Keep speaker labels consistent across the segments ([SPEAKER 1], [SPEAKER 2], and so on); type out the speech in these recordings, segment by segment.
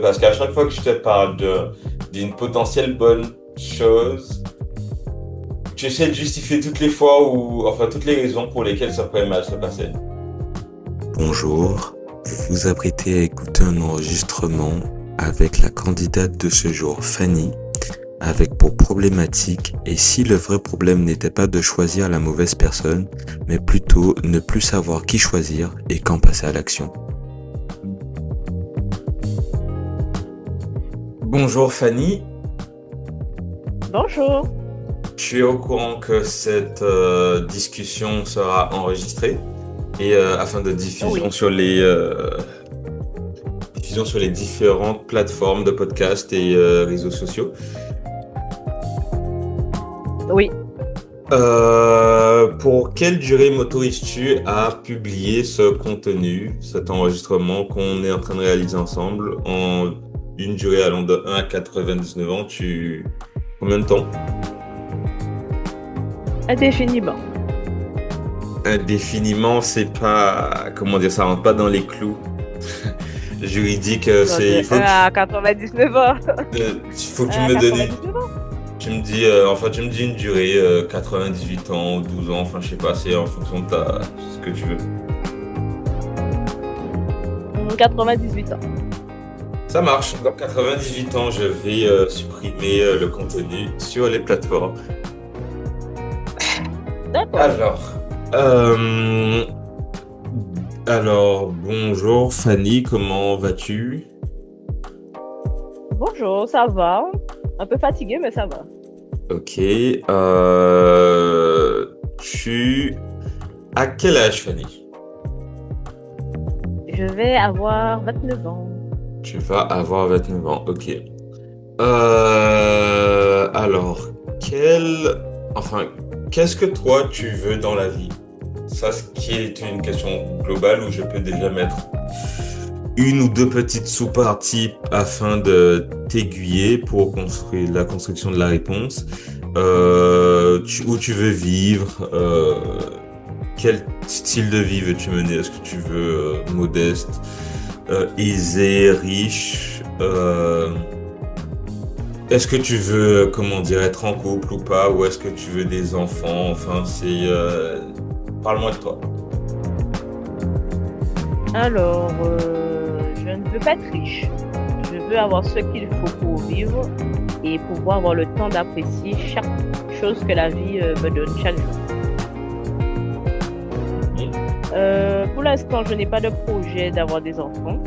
[SPEAKER 1] Parce qu'à chaque fois que je te parle d'une potentielle bonne chose, tu essaies de justifier toutes les fois ou, enfin, toutes les raisons pour lesquelles ça pourrait mal se passer.
[SPEAKER 2] Bonjour, vous vous apprêtez à écouter un enregistrement avec la candidate de ce jour, Fanny, avec pour problématique et si le vrai problème n'était pas de choisir la mauvaise personne, mais plutôt ne plus savoir qui choisir et quand passer à l'action.
[SPEAKER 1] Bonjour Fanny,
[SPEAKER 3] Bonjour.
[SPEAKER 1] tu es au courant que cette discussion sera enregistrée et afin de diffusion
[SPEAKER 3] Oui,
[SPEAKER 1] diffusion sur les différentes plateformes de podcast et réseaux sociaux.
[SPEAKER 3] oui.
[SPEAKER 1] Pour quelle durée m'autorises-tu à publier ce contenu, cet enregistrement qu'on est en train de réaliser ensemble en une durée allant de 1 à 99 ans, combien de temps?
[SPEAKER 3] Indéfiniment.
[SPEAKER 1] Indéfiniment, c'est pas, comment dire, ça rentre pas dans les clous juridiques,
[SPEAKER 3] Donc, de
[SPEAKER 1] il
[SPEAKER 3] 1 à 99 ans.
[SPEAKER 1] faut que tu
[SPEAKER 3] 1 à
[SPEAKER 1] me donnes,
[SPEAKER 3] 99 ans.
[SPEAKER 1] tu me dis une durée, 98 ans ou 12 ans, enfin, je sais pas, c'est en fonction de ce que tu veux.
[SPEAKER 3] 98 ans.
[SPEAKER 1] Ça marche. Dans 98 ans, je vais supprimer le contenu sur les plateformes.
[SPEAKER 3] D'accord.
[SPEAKER 1] Alors, euh, bonjour Fanny, comment vas-tu?
[SPEAKER 3] Bonjour, ça va? Un peu fatigué, mais ça va.
[SPEAKER 1] Ok. Tu à quel âge, Fanny?
[SPEAKER 3] Je vais avoir 29 ans.
[SPEAKER 1] Tu vas avoir 29 ans. Ok. Alors, enfin, qu'est-ce que toi tu veux dans la vie? Ça, ce qui est une question globale où je peux déjà mettre une ou deux petites sous-parties afin de t'aiguiller pour construire la construction de la réponse. Où tu veux vivre? Quel style de vie veux-tu mener? Est-ce que tu veux modeste, aisé, riche? Est-ce que tu veux, comment dire, être en couple ou pas? Ou est-ce que tu veux des enfants? Enfin, parle-moi de toi.
[SPEAKER 3] Alors, je ne veux pas être riche. Je veux avoir ce qu'il faut pour vivre et pouvoir avoir le temps d'apprécier chaque chose que la vie me donne chaque jour. Pour l'instant, je n'ai pas de projet d'avoir des enfants.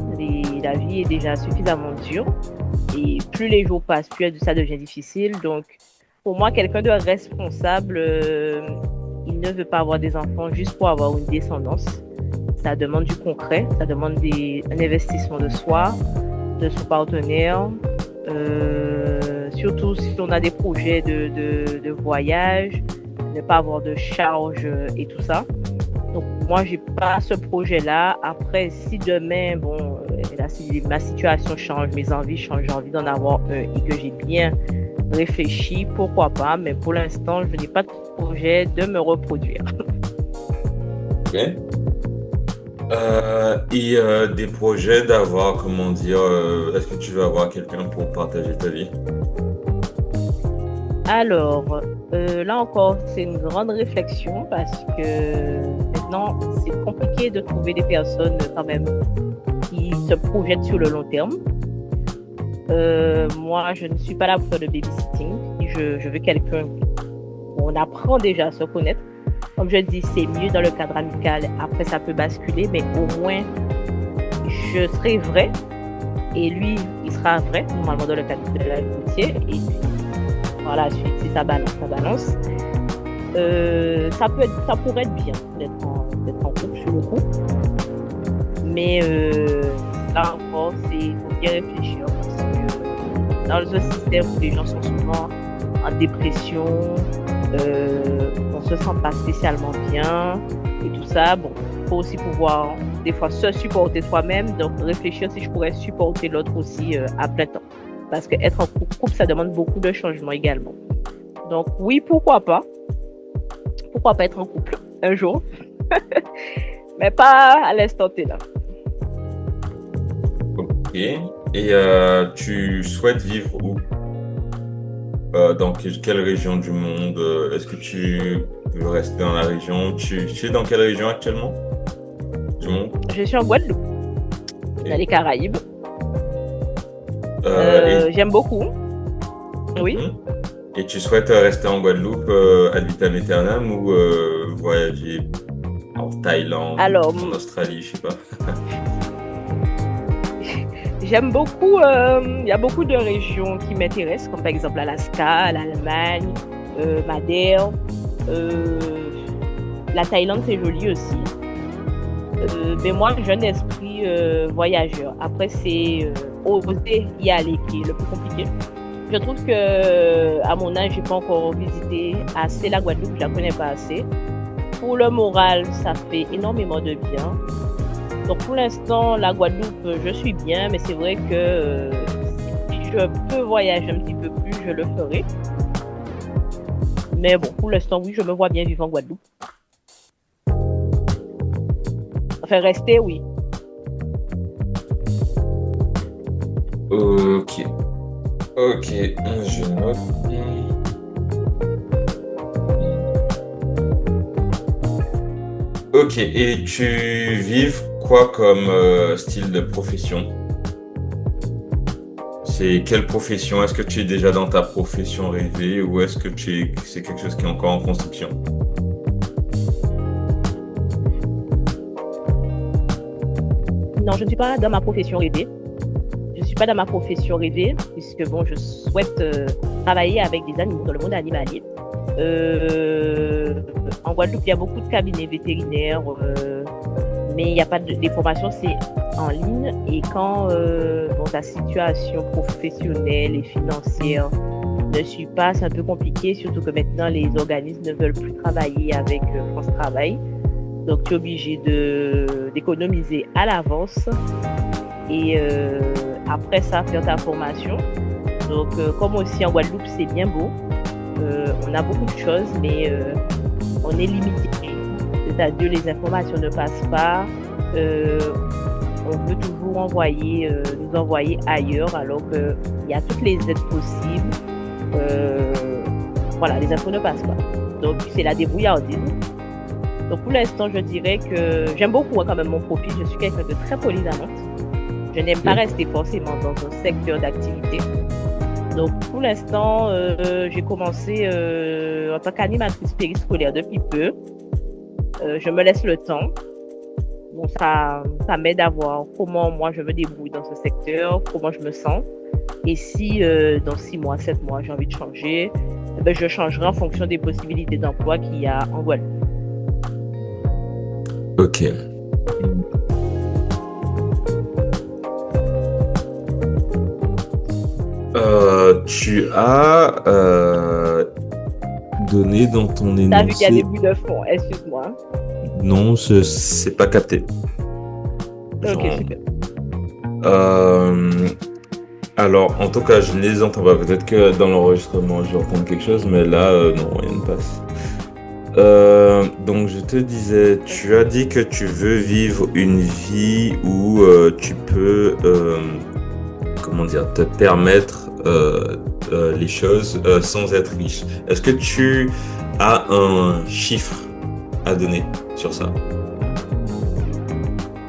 [SPEAKER 3] La vie est déjà suffisamment dure. Et plus les jours passent, plus ça devient difficile. Donc, pour moi, quelqu'un de responsable, il ne veut pas avoir des enfants juste pour avoir une descendance. Ça demande du concret, ça demande un investissement de soi, de son partenaire, surtout si on a des projets de voyage, ne pas avoir de charges et tout ça. Donc, moi, j'ai pas ce projet-là. Après, si demain, si ma situation change, mes envies changent, j'ai envie d'en avoir un et que j'ai bien réfléchi, pourquoi pas. Mais pour l'instant, je n'ai pas de projet de me reproduire.
[SPEAKER 1] Ok. Des projets d'avoir, comment dire, est-ce que tu veux avoir quelqu'un pour partager ta vie?
[SPEAKER 3] Alors, là encore, c'est une grande réflexion parce que maintenant, c'est compliqué de trouver des personnes quand même qui se projettent sur le long terme. Moi, je ne suis pas là pour faire de babysitting. Je veux quelqu'un. On apprend déjà à se connaître. Comme je dis, c'est mieux dans le cadre amical. Après, ça peut basculer, mais au moins, je serai vrai et lui, il sera vrai, normalement dans le cadre de l'amitié. Et puis, voilà, si ça balance, ça balance. Ça pourrait être bien d'être en couple sur le coup. Mais là encore, il faut bien réfléchir parce que dans un système où les gens sont souvent en dépression, on se sent pas spécialement bien et tout ça, il faut aussi pouvoir des fois se supporter soi-même, donc réfléchir si je pourrais supporter l'autre aussi à plein temps. Parce qu'être en couple, ça demande beaucoup de changements également. Donc oui, pourquoi pas? Pourquoi pas être en couple un jour? Mais pas à l'instant T là.
[SPEAKER 1] Ok. Et tu souhaites vivre où? Dans quelle région du monde? Est-ce que tu veux rester dans la région? Tu es dans quelle région actuellement du monde?
[SPEAKER 3] Je suis en Guadeloupe, dans les
[SPEAKER 1] Et,
[SPEAKER 3] Caraïbes.
[SPEAKER 1] et,
[SPEAKER 3] J'aime beaucoup. Oui.
[SPEAKER 1] Mhm. Et tu souhaites rester en Guadeloupe ad vitam aeternam ou voyager en Thaïlande ou
[SPEAKER 3] Alors,
[SPEAKER 1] en Australie, je sais pas.
[SPEAKER 3] j'aime beaucoup. Il y a beaucoup de régions qui m'intéressent, comme par exemple l'Alaska, l'Allemagne, Madère. Euh, la Thaïlande, c'est joli aussi. Mais moi, j'ai un esprit voyageur. Après, c'est oser y aller qui est le plus compliqué. Je trouve que à mon âge, j'ai pas encore visité assez la Guadeloupe, je la connais pas assez. Pour le moral, ça fait énormément de bien. Donc pour l'instant, la Guadeloupe, je suis bien, mais c'est vrai que si je peux voyager un petit peu plus, je le ferai. Mais bon, pour l'instant, oui, je me vois bien vivre en Guadeloupe. Enfin, rester, oui.
[SPEAKER 1] Ok, ok, je note. Ok, et tu vives quoi comme style de profession? C'est quelle profession? Est-ce que tu es déjà dans ta profession rêvée ou est-ce que c'est quelque chose qui est encore en construction?
[SPEAKER 3] Non, je ne suis pas dans ma profession rêvée. Je ne suis pas dans ma profession rêvée, puisque bon, je souhaite travailler avec des animaux dans le monde animalier. En Guadeloupe, il y a beaucoup de cabinets vétérinaires, mais il n'y a pas des formations, c'est en ligne. Et quand bon, ta situation professionnelle et financière ne suit pas, c'est un peu compliqué, surtout que maintenant, les organismes ne veulent plus travailler avec France Travail. Donc, tu es obligé d'économiser à l'avance et après ça, faire ta formation. Donc, comme aussi en Guadeloupe, c'est bien beau. On a beaucoup de choses, mais on est limité. C'est-à-dire les informations ne passent pas. On peut toujours nous envoyer ailleurs, alors qu'il y a toutes les aides possibles. Voilà, les infos ne passent pas. Donc, c'est la débrouillardise. Donc, pour l'instant, je dirais que j'aime beaucoup quand même mon profil. Je suis quelqu'un de très polyvalente. Je n'aime pas rester forcément dans un secteur d'activité. Donc, pour l'instant, j'ai commencé en tant qu'animatrice périscolaire depuis peu. Je me laisse le temps. Bon, ça m'aide à voir comment moi je me débrouille dans ce secteur, comment je me sens. Et si dans 6 mois, 7 mois, j'ai envie de changer, je changerai en fonction des possibilités d'emploi qu'il y a en Guadeloupe.
[SPEAKER 1] Ok. Tu as donné dans ton
[SPEAKER 3] T'as vu qu'il y a des
[SPEAKER 1] énoncé.
[SPEAKER 3] bruits de fond, excuse-moi.
[SPEAKER 1] Non, c'est pas capté.
[SPEAKER 3] Ok,
[SPEAKER 1] Genre,
[SPEAKER 3] super.
[SPEAKER 1] alors, en tout cas, je ne les entends pas. Peut-être que dans l'enregistrement, j'entends quelque chose, mais là, non, rien ne passe. Donc, je te disais, tu as dit que tu veux vivre une vie où tu peux, comment dire, te permettre les choses sans être riche. Est-ce que tu as un chiffre à donner sur ça?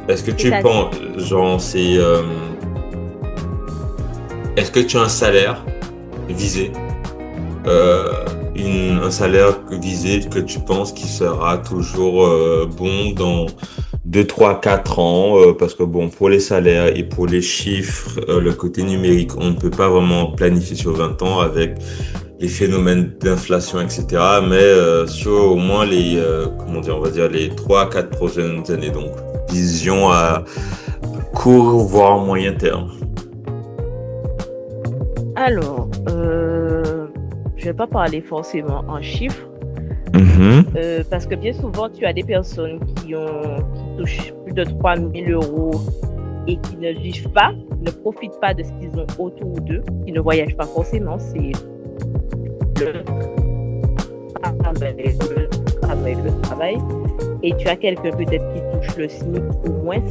[SPEAKER 1] Est-ce que tu
[SPEAKER 3] C'est-à-dire,
[SPEAKER 1] penses, genre, est-ce que tu as un salaire visé? Un salaire visé que tu penses qui sera toujours bon dans 2, 3, 4 ans, parce que bon, pour les salaires et pour les chiffres, le côté numérique, on ne peut pas vraiment planifier sur 20 ans avec les phénomènes d'inflation, etc. Mais sur au moins les, comment dire, on va dire les 3, 4 prochaines années. Donc, vision à court, voire moyen terme.
[SPEAKER 3] alors, je ne vais pas parler forcément en chiffres, parce que bien souvent, tu as des personnes qui touchent plus de 3 000 euros et qui ne vivent pas, ne profitent pas de ce qu'ils ont autour d'eux, qui ne voyagent pas forcément. C'est le le travail. Et tu as quelqu'un peut-être qui touche le SMIC au moins,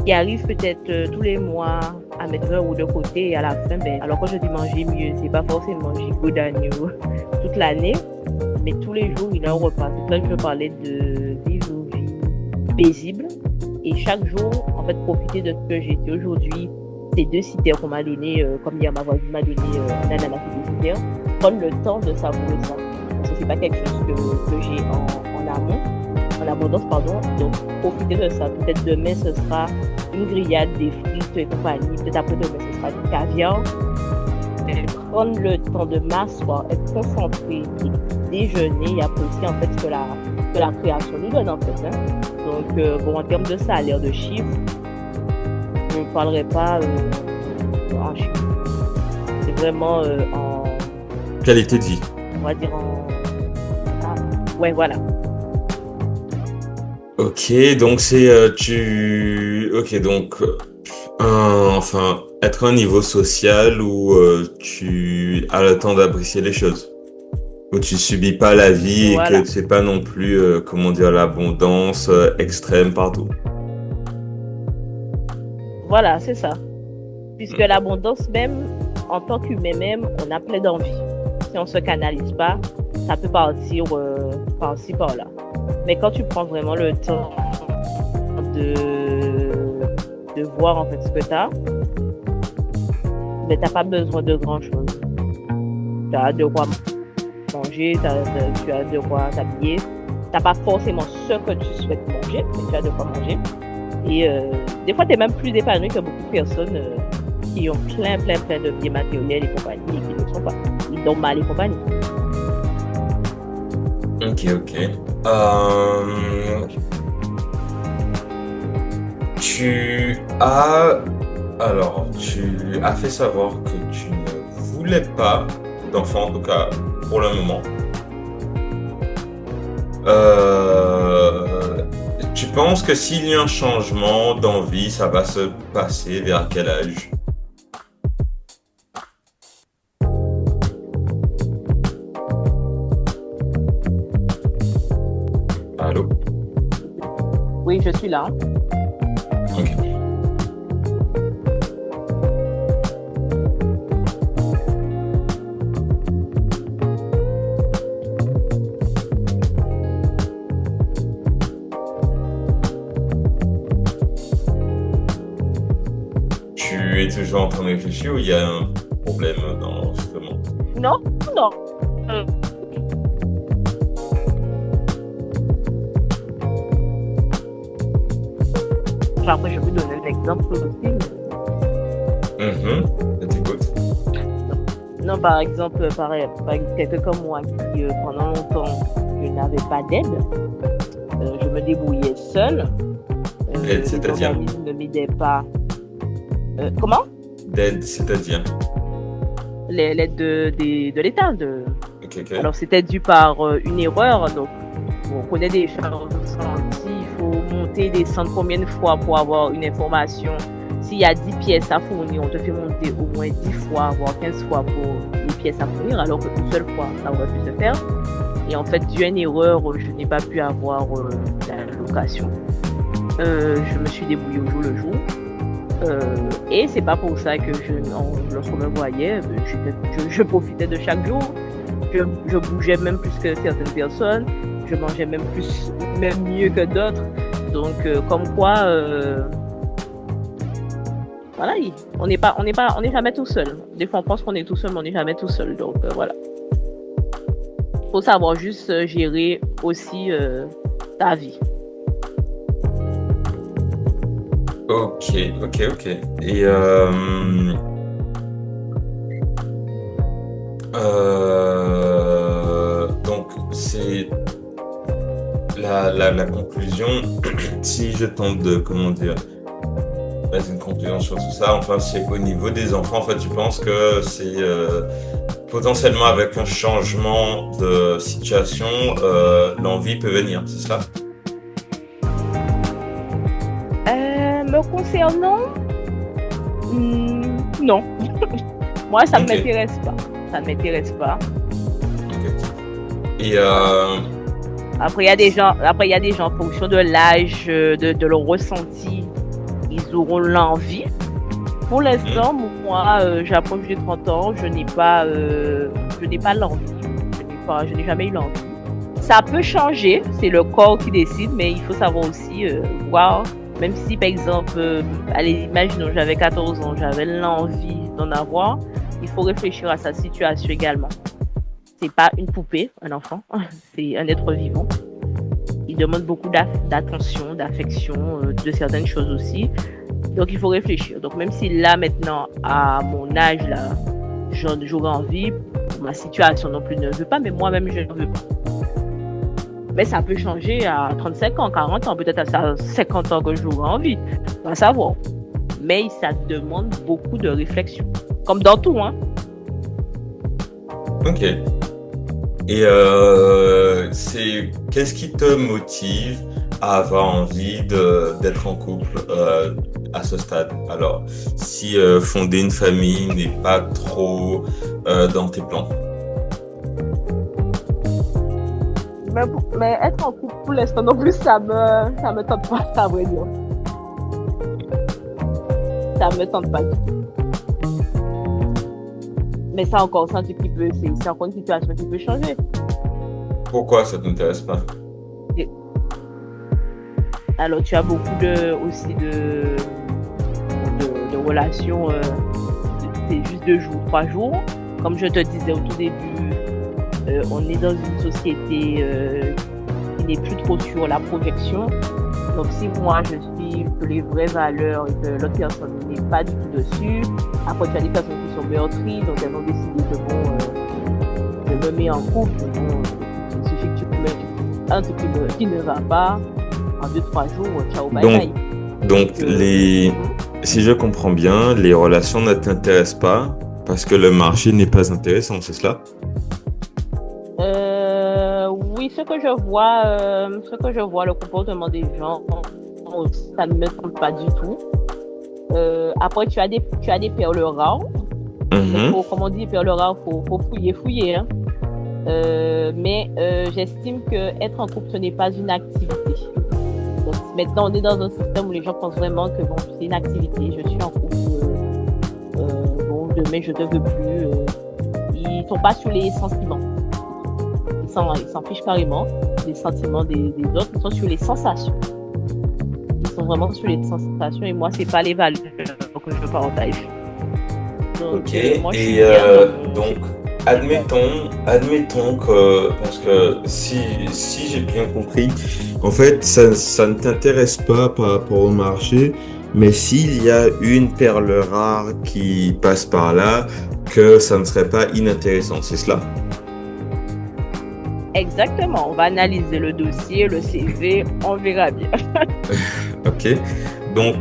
[SPEAKER 3] qui arrive peut-être tous les mois à mettre un ou de côté et à la fin, ben, alors quand je dis manger mieux, c'est pas forcément gigot d'agneau toute l'année, mais tous les jours, il a un repas. Tout à l'heure, je parlais de vivre une vie paisible et chaque jour, en fait, profiter de ce que j'ai dit aujourd'hui. Ces 2 critères qu'on m'a donné, comme hier ma voisine m'a donné un ananas et 2 critères, prendre le temps de savourer ça. Parce que c'est pas quelque chose que j'ai en amont, en abondance, pardon. Donc, profiter de ça. Peut-être demain, ce sera une grillade, des frites et compagnie. Peut-être après-demain, ce sera du caviar. Mais prendre le temps de m'asseoir, être concentré, et déjeuner et apprécier en fait que la création nous donne en fait. Hein. Donc, bon, en termes de salaire, de chiffres, je ne parlerai pas en chiffres. C'est vraiment en,
[SPEAKER 1] Qualité de vie.
[SPEAKER 3] on va dire ouais, voilà.
[SPEAKER 1] Ok, donc c'est Ok, donc enfin être à un niveau social où tu as le temps d'apprécier les choses, où tu subis pas la vie
[SPEAKER 3] Voilà.
[SPEAKER 1] et que c'est pas non plus comment dire l'abondance extrême partout.
[SPEAKER 3] Voilà, c'est ça. Puisque l'abondance même, en tant qu'humain même, on a plein d'envie. Si on ne se canalise pas, ça peut partir par-ci, par-là. Mais quand tu prends vraiment le temps de voir en fait ce que tu as, mais tu n'as pas besoin de grand-chose. Tu as de quoi manger, tu as de quoi t'habiller. Tu n'as pas forcément ce que tu souhaites manger, mais tu as de quoi manger. Et des fois, tu es même plus épanoui que beaucoup de personnes qui ont plein de biens matériels et compagnie et qui ne le sont pas. Ils dorment mal et compagnie.
[SPEAKER 1] Ok. Tu as fait savoir que tu ne voulais pas d'enfant, en tout cas pour le moment. Tu penses que s'il y a un changement d'envie, ça va se passer vers quel âge? Allô?
[SPEAKER 3] Oui, je suis là.
[SPEAKER 1] Ok. Tu es toujours en train de réfléchir ou il y a un problème dans l'enregistrement?
[SPEAKER 3] Non. Après, je peux donner un exemple aussi.
[SPEAKER 1] Je t'écoute.
[SPEAKER 3] Non, par exemple, quelqu'un comme moi qui, pendant longtemps, je n'avais pas d'aide. Je me débrouillais seule.
[SPEAKER 1] D'aide, c'est-à-dire?
[SPEAKER 3] Les organismes ne m'aidaient pas. Comment?
[SPEAKER 1] D'aide, c'est-à-dire?
[SPEAKER 3] L'aide de l'État.
[SPEAKER 1] Ok.
[SPEAKER 3] Alors, c'était dû par une erreur. Donc, on connaît des charges ressenties. Il faut monter, descendre combien de fois pour avoir une information. S'il y a 10 pièces à fournir, on te fait monter au moins 10 fois, voire 15 fois pour les pièces à fournir, alors qu'une seule fois, ça aurait pu se faire. Et en fait, dû à une erreur, je n'ai pas pu avoir la location. Je me suis débrouillée au jour le jour. Et c'est pas pour ça que lorsqu'on me voyait, je profitais de chaque jour. Je bougeais même plus que certaines personnes. Je mangeais même mieux que d'autres. Donc, comme quoi, voilà, on n'est jamais tout seul. Des fois, on pense qu'on est tout seul, mais on n'est jamais tout seul. Donc, voilà. Faut savoir juste gérer aussi ta vie.
[SPEAKER 1] Ok. Et donc c'est la conclusion. Si je tente de mettre une conclusion sur tout ça, enfin c'est au niveau des enfants. En fait, tu penses que c'est potentiellement avec un changement de situation, l'envie peut venir, c'est ça?
[SPEAKER 3] Me concernant, non. Moi, ça ne m'intéresse pas. Ça ne m'intéresse pas.
[SPEAKER 1] Et
[SPEAKER 3] Après, il y a des gens, en fonction de l'âge, de leur ressenti, ils auront l'envie. Pour
[SPEAKER 1] Mhm.
[SPEAKER 3] l'instant, moi, j'approche des 30 ans, je n'ai pas l'envie, je n'ai jamais eu l'envie. Ça peut changer, c'est le corps qui décide, mais il faut savoir aussi voir, même si par exemple, allez, imaginons, j'avais 14 ans, j'avais l'envie d'en avoir, il faut réfléchir à sa situation également. C'est pas une poupée, un enfant, c'est un être vivant. Il demande beaucoup d'attention, d'affection, de certaines choses aussi. Donc il faut réfléchir. Donc même si là maintenant, à mon âge, là, j'aurais envie, ma situation non plus ne veut pas, mais moi-même je ne veux pas. Mais ça peut changer à 35 ans, 40 ans, peut-être à 50 ans que j'aurai envie. On va savoir. Mais ça demande beaucoup de réflexion. Comme dans tout, hein.
[SPEAKER 1] Ok. Et qu'est-ce qui te motive à avoir envie d'être en couple à ce stade? Alors, si fonder une famille n'est pas trop dans tes plans.
[SPEAKER 3] Mais être en couple pour l'instant non plus, ça me tente pas, à vrai dire. Ça me tente pas du tout. Mais ça encore, c'est un truc c'est encore une situation qui peut changer.
[SPEAKER 1] Pourquoi ça t'intéresse pas?
[SPEAKER 3] Et- Alors, tu as beaucoup aussi de relations, c'est juste 2 jours, 3 jours. Comme je te disais au tout début, on est dans une société qui n'est plus trop sur la projection. Donc, si moi je suis sur les vraies valeurs et que l'autre personne n'est pas du tout dessus, après tu as des personnes qui sont meurtries, donc elles ont décidé que bon, je me mets en couple, bon, il suffit que tu mettes un truc qui ne va pas, en 2, 3 jours, ciao, bye
[SPEAKER 1] Donc,
[SPEAKER 3] bye.
[SPEAKER 1] donc si je comprends bien, les relations ne t'intéressent pas parce que le marché n'est pas intéressant, c'est cela?
[SPEAKER 3] Oui, ce que je vois, le comportement des gens, ça ne me tente pas du tout. Après, tu as des perles rares.
[SPEAKER 1] Mhm.
[SPEAKER 3] Comme on dit, perles rares, faut fouiller, hein. Mais j'estime que être en couple, ce n'est pas une activité. Donc, maintenant, on est dans un système où les gens pensent vraiment que bon, c'est une activité. Je suis en couple, bon, demain je ne veux plus. Ils sont pas sur les sentiments. Ils s'en fichent carrément des sentiments des autres. Ils sont sur les sensations. Ils sont vraiment sur les sensations. Et moi, c'est pas les valeurs que je partage. Donc,
[SPEAKER 1] Ok.
[SPEAKER 3] moi, je suis
[SPEAKER 1] Et
[SPEAKER 3] bien
[SPEAKER 1] donc, admettons que, parce que si j'ai bien compris, en fait, ça ne t'intéresse pas par rapport au marché, mais s'il y a une perle rare qui passe par là, que ça ne serait pas inintéressant, c'est cela?
[SPEAKER 3] Exactement. On va analyser le dossier, le CV, on verra bien.
[SPEAKER 1] Ok. Donc,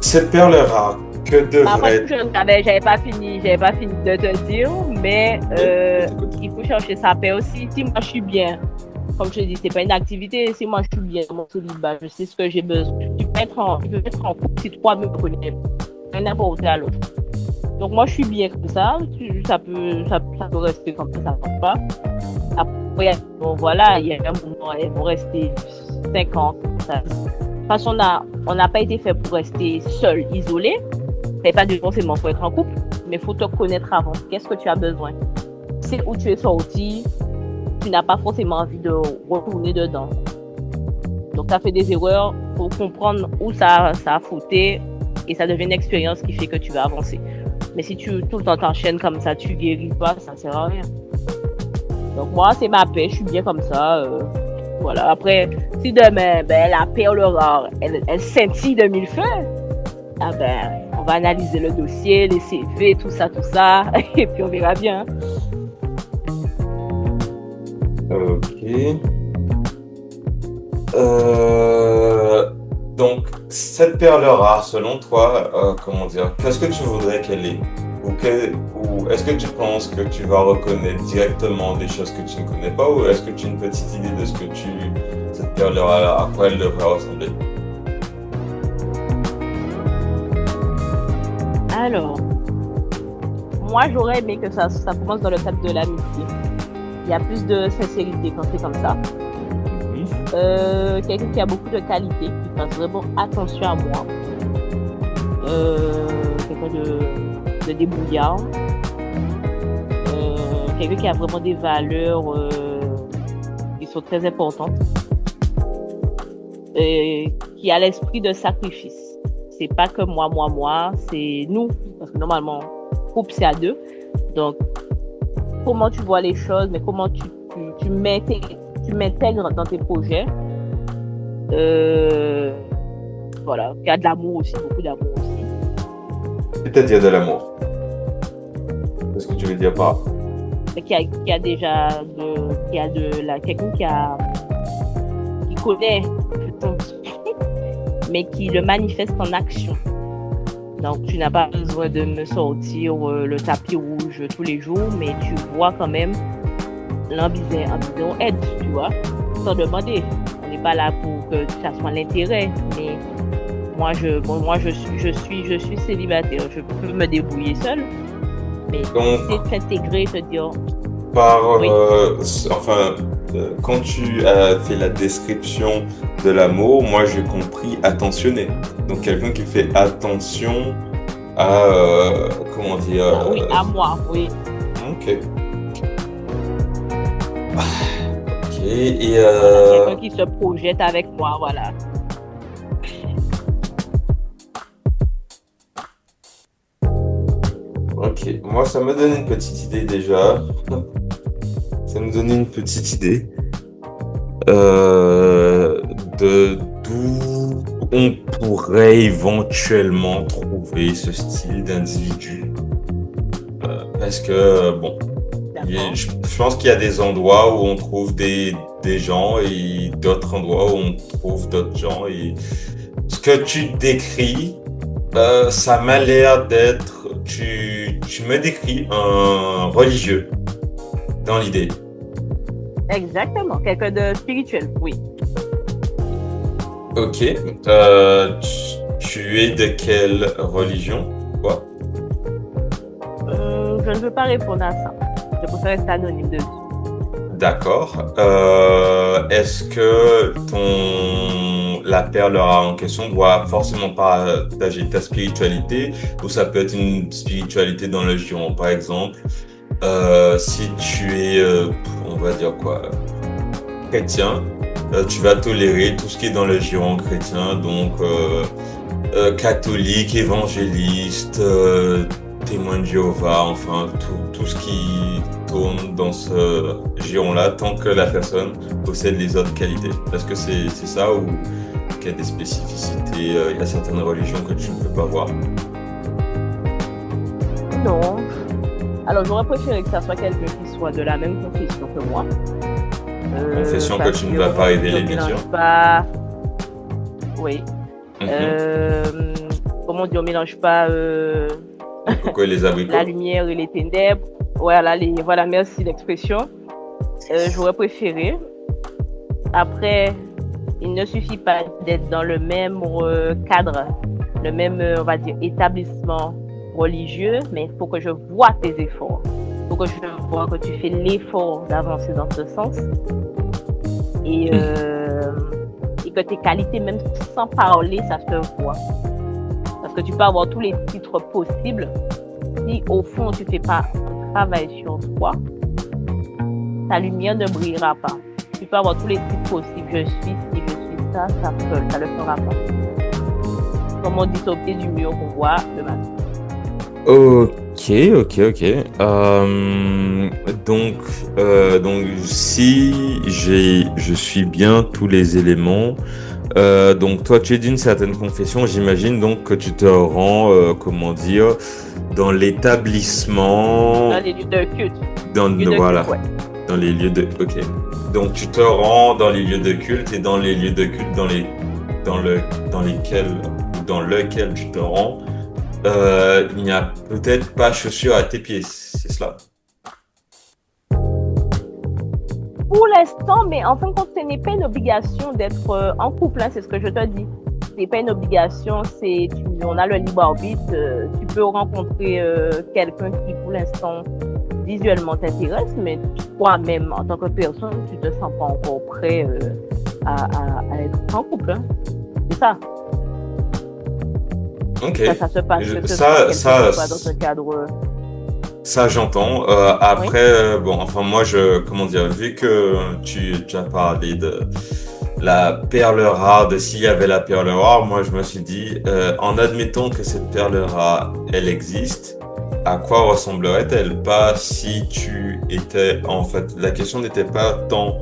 [SPEAKER 1] cette perle rare, que
[SPEAKER 3] Après,
[SPEAKER 1] devrait...
[SPEAKER 3] j'avais pas fini de te dire, mais
[SPEAKER 1] Je t'écoute.
[SPEAKER 3] il faut chercher sa paix aussi. Si moi je suis bien, comme je te dis, c'est pas une activité. Si moi je suis bien, mon célibat, je sais ce que j'ai besoin. Tu peux être en couple si toi me connais, n'importe où à l'autre. Donc moi je suis bien comme ça. Ça peut rester comme ça ne pas. Après, bon voilà, il y a un moment, elles vont rester 5 ans. Ça. De toute façon, on n'a pas été fait pour rester seul, isolé. C'est pas de forcément pour être en couple, mais il faut te connaître avant. Qu'est-ce que tu as besoin? C'est où tu es sorti, tu n'as pas forcément envie de retourner dedans. Donc, tu as fait des erreurs, il faut comprendre où ça a fauté et ça devient une expérience qui fait que tu vas avancer. Mais si tu tout le temps t'enchaînes comme ça, tu guéris pas, ça ne sert à rien. Donc, moi, c'est ma paix, je suis bien comme ça. Voilà. Après, si demain, la perle rare, elle scintille de mille feux, ah on va analyser le dossier, les CV, tout ça, et puis on verra bien.
[SPEAKER 1] Ok. Donc, cette perle rare, selon toi, comment dire, qu'est-ce que tu voudrais qu'elle ait? Ou est-ce que tu penses que tu vas reconnaître directement des choses que tu ne connais pas, ou est-ce que tu as une petite idée de cette perle rare, à quoi elle devrait ressembler?
[SPEAKER 3] Alors, moi j'aurais aimé que ça commence dans le cadre de l'amitié. Il y a plus de sincérité quand c'est comme ça. Quelqu'un qui a beaucoup de qualité, qui fasse vraiment attention à moi. quelqu'un de débrouillard, quelqu'un qui a vraiment des valeurs qui sont très importantes, qui a l'esprit de sacrifice. C'est pas que moi, c'est nous, parce que normalement, couple c'est à deux. Donc, comment tu vois les choses, mais comment tu m'intègres dans tes projets. Voilà, il y a de l'amour aussi, beaucoup d'amour aussi.
[SPEAKER 1] C'est-à-dire de l'amour. Qu'est-ce que tu veux dire par
[SPEAKER 3] Qui a déjà quelqu'un qui connaît ton mais qui le manifeste en action. Donc, tu n'as pas besoin de me sortir le tapis rouge tous les jours, mais tu vois quand même l'ambition aide, tu vois, sans demander. On n'est pas là pour que ça soit l'intérêt, mais moi, je suis célibataire. Je peux me débrouiller seule, mais c'est de s'intégrer, te dire.
[SPEAKER 1] Oui. Quand tu as fait la description de l'amour, moi j'ai compris attentionné. Donc quelqu'un qui fait attention à comment dire.
[SPEAKER 3] Oui, à moi, oui.
[SPEAKER 1] Ok. Ok. Et
[SPEAKER 3] quelqu'un qui se projette avec moi, voilà.
[SPEAKER 1] Ok. Moi, ça me donne une petite idée déjà. Ça me donne une petite idée de d'où on pourrait éventuellement trouver ce style d'individu. Parce que, bon, je pense qu'il y a des endroits où on trouve des gens et d'autres endroits où on trouve d'autres gens. Et ce que tu décris, ça m'a l'air d'être... Tu me décris un religieux dans l'idée.
[SPEAKER 3] Exactement, quelqu'un de spirituel, oui.
[SPEAKER 1] Ok. Tu es de quelle religion, quoi?
[SPEAKER 3] Je ne veux pas répondre à ça. Je préfère rester anonyme dessus.
[SPEAKER 1] D'accord. Est-ce que la perle rare en question doit forcément partager ta spiritualité, ou ça peut être une spiritualité dans le giron, par exemple? Si tu es, on va dire quoi, chrétien, tu vas tolérer tout ce qui est dans le giron chrétien, donc catholique, évangéliste, témoin de Jéhovah, enfin tout ce qui tourne dans ce giron-là, tant que la personne possède les autres qualités. Est-ce que c'est ça, ou qu'il y a des spécificités, il y a certaines religions que tu ne peux pas voir?
[SPEAKER 3] Non. Alors, j'aurais préféré que ça soit quelqu'un qui soit de la même confession que moi.
[SPEAKER 1] Confession que tu ne vas pas révéler, bien sûr.
[SPEAKER 3] Oui. Comment dire, on ne mélange pas
[SPEAKER 1] les cocos et les abricots.
[SPEAKER 3] La lumière et les ténèbres. Voilà, merci l'expression. J'aurais préféré. Après, il ne suffit pas d'être dans le même cadre, le même, on va dire, établissement religieux, mais il faut que je vois tes efforts. Il faut que je vois que tu fais l'effort d'avancer dans ce sens. Et que tes qualités, même sans parler, ça se voit. Parce que tu peux avoir tous les titres possibles. Si au fond, tu ne fais pas un travail sur toi, ta lumière ne brillera pas. Tu peux avoir tous les titres possibles. Je suis ci, je suis ça, ça ne le fera pas. Comme on dit, c'est au pied du mur qu'on voit le matin.
[SPEAKER 1] Ok. Donc si je suis bien tous les éléments, donc toi tu es d'une certaine confession, j'imagine donc que tu te rends, dans l'établissement.
[SPEAKER 3] Dans les lieux de culte.
[SPEAKER 1] Dans les lieux de... Ok. Donc tu te rends dans les lieux de culte, et dans les lieux de culte dans lequel tu te rends, il n'y a peut-être pas chaussures à tes pieds, c'est cela?
[SPEAKER 3] Pour l'instant, mais en fin de compte, ce n'est pas une obligation d'être en couple, hein, c'est ce que je te dis. Ce n'est pas une obligation, on a le libre arbitre. Tu peux rencontrer quelqu'un qui, pour l'instant, visuellement t'intéresse, mais toi-même, en tant que personne, tu ne te sens pas encore prêt à être en couple. Hein. C'est ça.
[SPEAKER 1] Ok.
[SPEAKER 3] Ça se passe,
[SPEAKER 1] Je-
[SPEAKER 3] que ce soit
[SPEAKER 1] Ça,
[SPEAKER 3] quelque
[SPEAKER 1] ça,
[SPEAKER 3] chose soit dans un cadre.
[SPEAKER 1] Ça, j'entends.
[SPEAKER 3] Oui,
[SPEAKER 1] Après, bon, enfin, moi, comment dire, vu que tu as parlé de la perle rare, de s'il y avait la perle rare, moi, je me suis dit, en admettant que cette perle rare, elle existe, à quoi ressemblerait-elle? Pas si tu étais, en fait, la question n'était pas tant,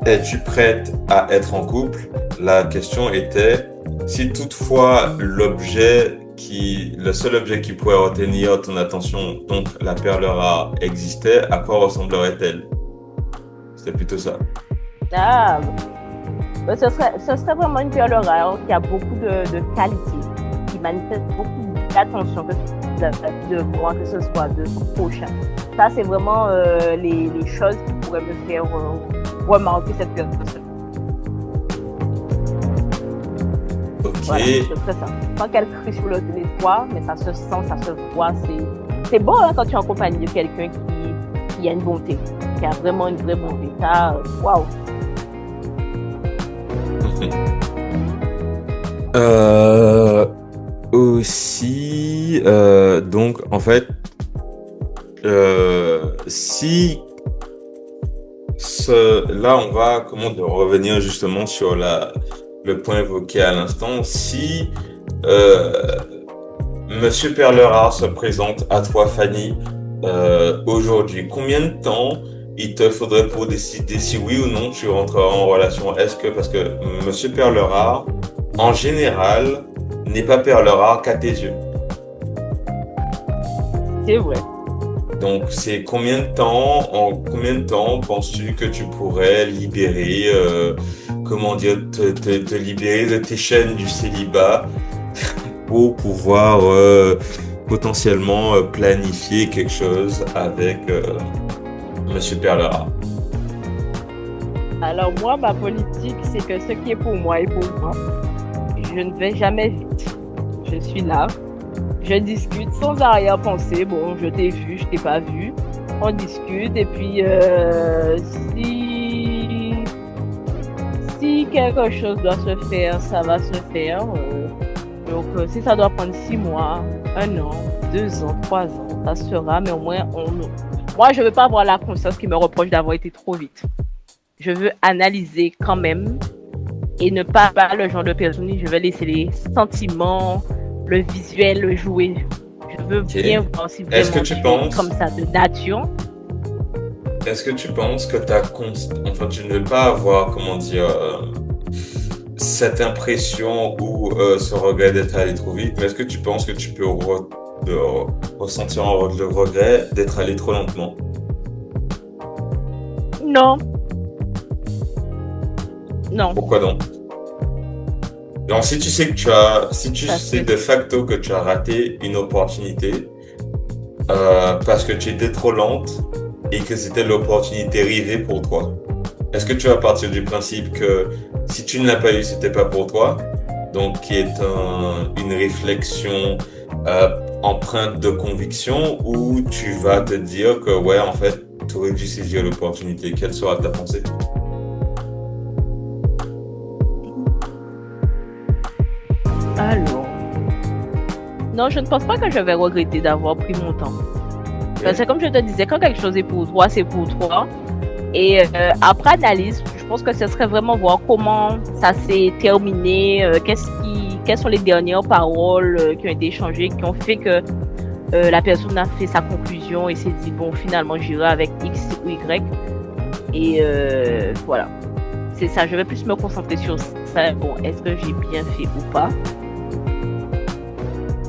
[SPEAKER 1] es-tu prête à être en couple? La question était, si toutefois le seul objet qui pourrait retenir ton attention, donc la perle rare, existait, à quoi ressemblerait-elle? C'était plutôt ça.
[SPEAKER 3] ah, ce serait vraiment une perle rare qui a beaucoup de qualités, qui manifeste beaucoup d'attention, que ce soit de moi, que ce soit de son prochain. Ça, c'est vraiment les choses qui pourraient me faire remarquer cette personne.
[SPEAKER 1] Ok.
[SPEAKER 3] Voilà, ce serait ça. Sans qu'elle crie sur le toit, mais ça se sent, ça se voit. C'est beau hein, quand tu es en compagnie de quelqu'un qui a une bonté, qui a vraiment une vraie bonté. Ça, waouh.
[SPEAKER 2] Euh, Aussi, donc en fait, si là on va revenir justement sur le point évoqué à l'instant, si euh, Monsieur Perlerard se présente à toi, Fanny, aujourd'hui, combien de temps il te faudrait pour décider si oui ou non tu rentreras en relation? Parce que Monsieur Perlerard, en général, n'est pas Perlerard qu'à tes yeux.
[SPEAKER 3] C'est vrai.
[SPEAKER 1] Donc, c'est en combien de temps penses-tu que tu pourrais libérer, te libérer de tes chaînes du célibat pour pouvoir potentiellement planifier quelque chose avec Monsieur Perlera.
[SPEAKER 3] Alors moi, ma politique, c'est que ce qui est pour moi est pour moi. Je ne vais jamais vite. Je suis là. Je discute sans arrière-pensée. Bon, je t'ai vu, je t'ai pas vu. On discute et puis si quelque chose doit se faire, ça va se faire. Donc si ça doit prendre 6 mois, 1 an, 2 ans, 3 ans, ça sera. Mais au moins, moi, je veux pas avoir la conscience qui me reproche d'avoir été trop vite. Je veux analyser quand même et ne pas le genre de personne. Je vais laisser les sentiments, le visuel jouer. Je veux
[SPEAKER 1] Ok.
[SPEAKER 3] bien voir si
[SPEAKER 1] Est-ce que
[SPEAKER 3] vraiment
[SPEAKER 1] tu
[SPEAKER 3] tu es
[SPEAKER 1] penses,
[SPEAKER 3] comme ça de nature.
[SPEAKER 1] est-ce que tu penses que tu ne veux pas avoir, cette impression ou ce regret d'être allé trop vite, mais est-ce que tu penses que tu peux ressentir le regret d'être allé trop lentement?
[SPEAKER 3] Non, non.
[SPEAKER 1] Pourquoi donc? Donc, si tu sais si tu
[SPEAKER 3] Parce
[SPEAKER 1] sais
[SPEAKER 3] que
[SPEAKER 1] de facto que tu as raté une opportunité, parce que tu étais trop lente et que c'était l'opportunité rêvée pour toi, est-ce que tu vas partir du principe que si tu ne l'as pas eu, c'était pas pour toi? Donc, qui est une réflexion empreinte de conviction, ou tu vas te dire que, ouais, en fait, tu aurais dû saisir l'opportunité. Quelle sera ta pensée?
[SPEAKER 3] alors, non, je ne pense pas que je vais regretter d'avoir pris mon temps. Parce que comme je te disais, quand quelque chose est pour toi, c'est pour toi. Et après analyse, je pense que ce serait vraiment voir comment ça s'est terminé, quelles sont les dernières paroles qui ont été échangées, qui ont fait que la personne a fait sa conclusion et s'est dit, bon, finalement, j'irai avec X ou Y. Et voilà. C'est ça, je vais plus me concentrer sur ça. Bon, est-ce que j'ai bien fait ou pas?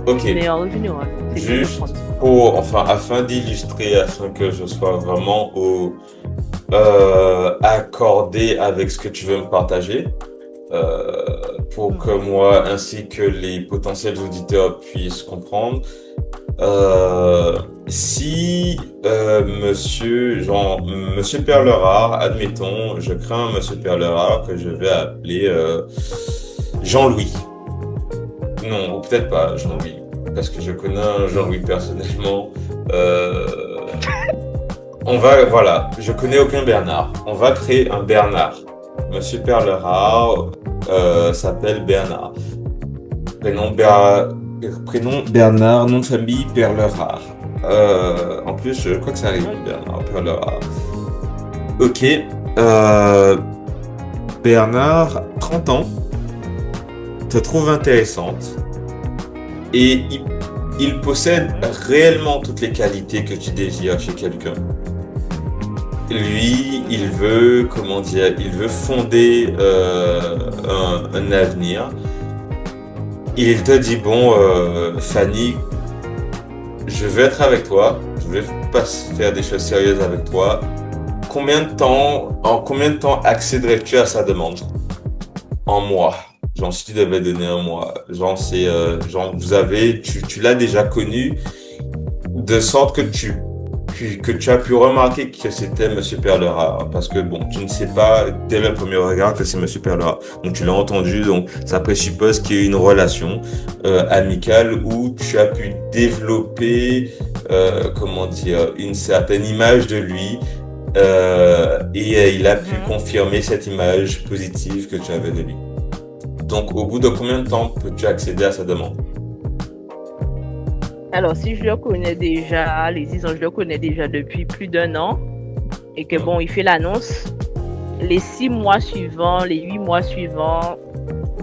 [SPEAKER 1] Ok.
[SPEAKER 3] Mais en revenant, c'est bien de
[SPEAKER 1] Juste
[SPEAKER 3] prendre.
[SPEAKER 1] afin d'illustrer, afin que je sois vraiment accordé avec ce que tu veux me partager, pour que moi ainsi que les potentiels auditeurs puissent comprendre. Si Monsieur Perlerard, admettons, je crée un Monsieur Perlerard que je vais appeler Jean-Louis. Non, ou peut-être pas Jean-Louis, parce que je connais un Jean-Louis personnellement. Voilà, je connais aucun Bernard. On va créer un Bernard. Monsieur Perlerard s'appelle Bernard. prénom Bernard, nom de famille Perlerard. En plus, je crois que ça arrive, Bernard Perlerard. Ok. Bernard, 30 ans, te trouve intéressante et il possède réellement toutes les qualités que tu désires chez quelqu'un. Lui, il veut, comment dire, il veut fonder un avenir. Il te dit, bon, Fanny, je veux être avec toi, je veux pas faire des choses sérieuses avec toi. En combien de temps accéderais-tu à sa demande? En mois. Genre, si tu devais donner un mois. Genre, tu l'as déjà connu, de sorte que tu as pu remarquer que c'était Monsieur Perlera. Parce que bon, tu ne sais pas dès le premier regard que c'est Monsieur Perlera. Donc, tu l'as entendu, donc ça présuppose qu'il y a une relation amicale où tu as pu développer, comment dire, une certaine image de lui. Et il a pu confirmer cette image positive que tu avais de lui. Donc, au bout de combien de temps peux-tu accéder à sa demande?
[SPEAKER 3] Alors, si je le connais déjà, je le connais déjà depuis plus d'1 an, et que bon, il fait l'annonce, les 6 mois suivants, les 8 mois suivants,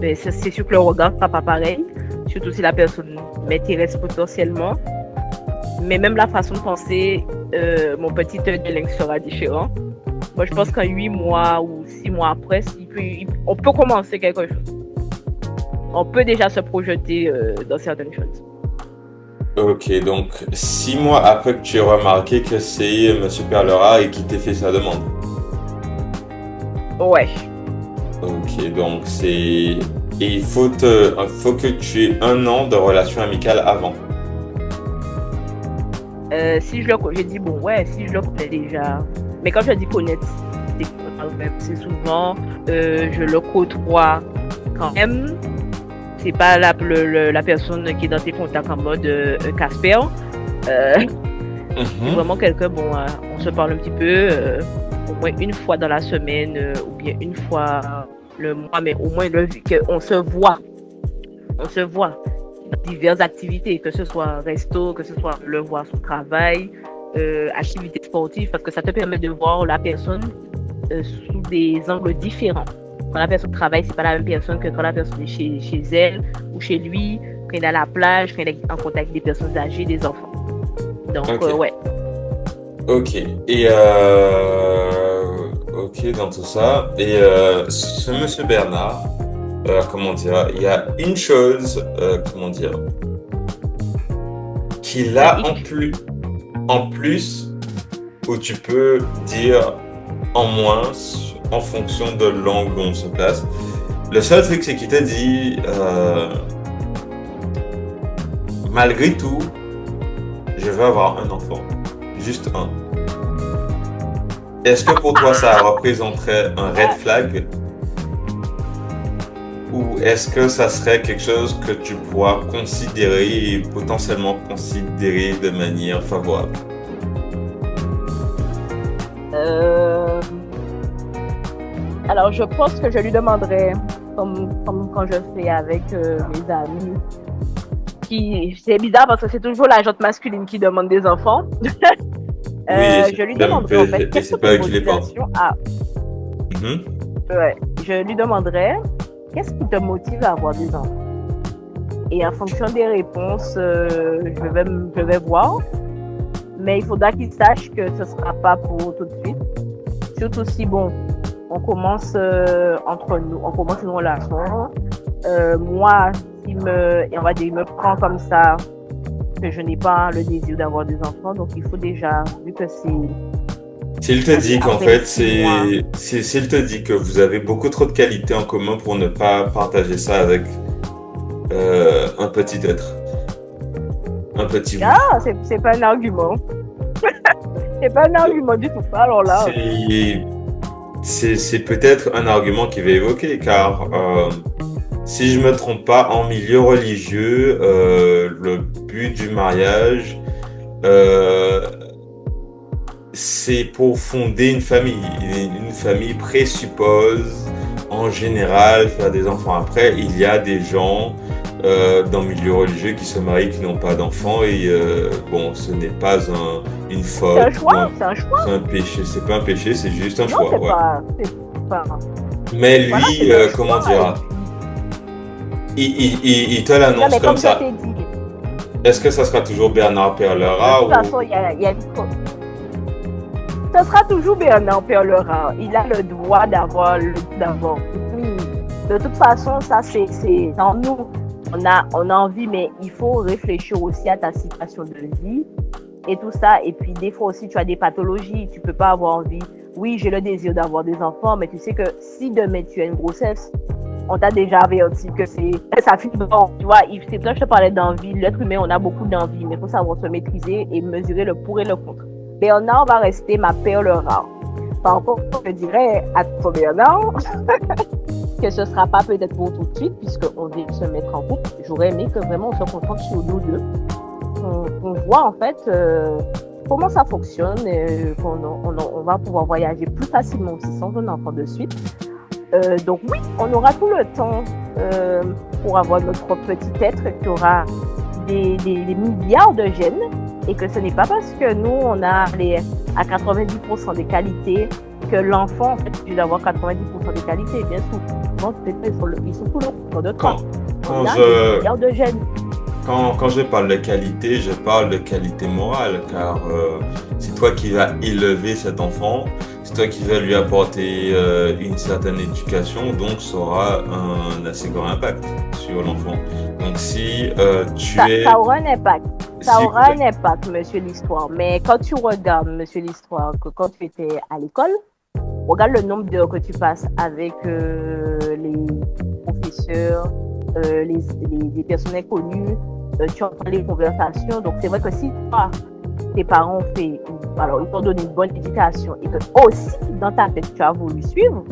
[SPEAKER 3] ben, c'est sûr que le regard ne sera pas pareil, surtout si la personne m'intéresse potentiellement. Mais même la façon de penser, mon petit œil de lynx sera différent. Moi, je pense qu'en 8 mois ou 6 mois après, on peut commencer quelque chose. On peut déjà se projeter dans certaines choses.
[SPEAKER 1] Ok, donc 6 mois après que tu aies remarqué que c'est Monsieur Perlera et qui t'ait fait sa demande.
[SPEAKER 3] Ouais.
[SPEAKER 1] Ok, donc et il faut que tu aies 1 an de relation amicale avant.
[SPEAKER 3] Si je dis bon, ouais, si je le connais déjà. Mais quand je dis connaître, c'est souvent, je le côtoie quand même. C'est pas la personne qui est dans tes contacts en mode Casper. C'est vraiment quelqu'un, bon, on se parle un petit peu, au moins une fois dans la semaine, ou bien une fois le mois, mais au moins on se voit. On se voit dans diverses activités, que ce soit resto, que ce soit le voir son travail, activités sportives, parce que ça te permet de voir la personne sous des angles différents. Quand la personne travaille, c'est pas la même personne que quand la personne est chez elle ou chez lui, quand il est à la plage, quand il est en contact avec des personnes âgées, des enfants. Donc,
[SPEAKER 1] Ok.
[SPEAKER 3] ouais.
[SPEAKER 1] Ok. Et ok dans tout ça. Et ce Monsieur Bernard, comment dire, il y a une chose, comment dire, qu'il a en plus, où tu peux dire en moins en fonction de l'angle où on se place. Le seul truc, c'est qu'il t'a dit, malgré tout, je veux avoir un enfant. Juste un. Est-ce que pour toi, ça représenterait un red flag? Ou est-ce que ça serait quelque chose que tu pourras considérer et potentiellement considérer de manière favorable?
[SPEAKER 3] Alors, je pense que je lui demanderais, comme quand je fais avec mes amis, c'est bizarre parce que c'est toujours la gente masculine qui demande des enfants. Je lui demanderais en fait qu'est-ce que motivation à... Ouais, je lui demanderais qu'est-ce qui te motive à avoir des enfants. Et en fonction des réponses, je vais voir. Mais il faudra qu'il sache que ce ne sera pas pour tout de suite. Surtout si, bon, on commence entre nous, on commence une relation. Moi, il me prend comme ça, que je n'ai pas le désir d'avoir des enfants. Donc, il faut déjà, vu que c'est...
[SPEAKER 1] S'il te dit qu'en fait, s'il te dit que vous avez beaucoup trop de qualités en commun pour ne pas partager ça avec un petit être. Un petit vous.
[SPEAKER 3] Ah, c'est pas un argument. C'est pas un argument du tout. Alors là...
[SPEAKER 1] C'est peut-être un argument qui va évoquer, car si je me trompe pas, en milieu religieux, le but du mariage, c'est pour fonder une famille. Une famille présuppose, en général, faire des enfants. Après, il y a des gens dans le milieu religieux qui se marient, qui n'ont pas d'enfants. Et bon, ce n'est pas une
[SPEAKER 3] C'est un
[SPEAKER 1] faute ou
[SPEAKER 3] choix, c'est un choix.
[SPEAKER 1] c'est un péché. C'est pas un péché, c'est juste un
[SPEAKER 3] Non,
[SPEAKER 1] choix. Ouais.
[SPEAKER 3] c'est pas.
[SPEAKER 1] Mais
[SPEAKER 3] Voilà,
[SPEAKER 1] lui,
[SPEAKER 3] c'est un
[SPEAKER 1] comment
[SPEAKER 3] choix.
[SPEAKER 1] dire, il te
[SPEAKER 3] Non,
[SPEAKER 1] l'annonce
[SPEAKER 3] mais
[SPEAKER 1] comme
[SPEAKER 3] comme je
[SPEAKER 1] ça.
[SPEAKER 3] t'ai dit,
[SPEAKER 1] Est-ce que ça sera toujours Bernard
[SPEAKER 3] de
[SPEAKER 1] Perlera
[SPEAKER 3] toute
[SPEAKER 1] ou...
[SPEAKER 3] façon, il y a ce sera toujours Bernard Perlera. Il a le droit d'avoir oui. De toute façon, ça c'est en nous. On a envie, mais il faut réfléchir aussi à ta situation de vie et tout ça. Et puis des fois aussi, tu as des pathologies. Tu peux pas avoir envie. Oui, j'ai le désir d'avoir des enfants, mais tu sais que si demain tu as une grossesse, on t'a déjà averti que ça finit bon. Tu vois, c'est pour ça que je te parlais d'envie. L'être humain, on a beaucoup d'envie, mais il faut savoir se maîtriser et mesurer le pour et le contre. Bernard va rester ma perle rare. Par contre, je dirais à ton Bernard que ce ne sera pas peut-être pour tout de suite, puisqu'on vient de se mettre en couple. J'aurais aimé que vraiment on se concentre sur nous deux. On voit en fait comment ça fonctionne, on va pouvoir voyager plus facilement aussi sans un enfant de suite. Donc oui, on aura tout le temps pour avoir notre petit être qui aura des milliards de gènes et que ce n'est pas parce que nous, on a à 90% des qualités que l'enfant, en fait, doit avoir 90% des qualités. Bien sûr, ils sont tout le temps de temps. On a des milliards de gènes.
[SPEAKER 1] Quand je parle de qualité, je parle de qualité morale, car c'est toi qui vas élever cet enfant, c'est toi qui vas lui apporter une certaine éducation, donc ça aura un assez grand impact sur l'enfant. Donc si
[SPEAKER 3] ça aura un impact. Ça aura un impact, monsieur l'histoire. Mais quand tu regardes, monsieur l'histoire, que quand tu étais à l'école, regarde le nombre d'heures que tu passes avec les professeurs, les personnels connus, tu entends les conversations. Donc, c'est vrai que si toi, tes parents ils t'ont donné une bonne éducation et que aussi, dans ta tête, tu as voulu suivre,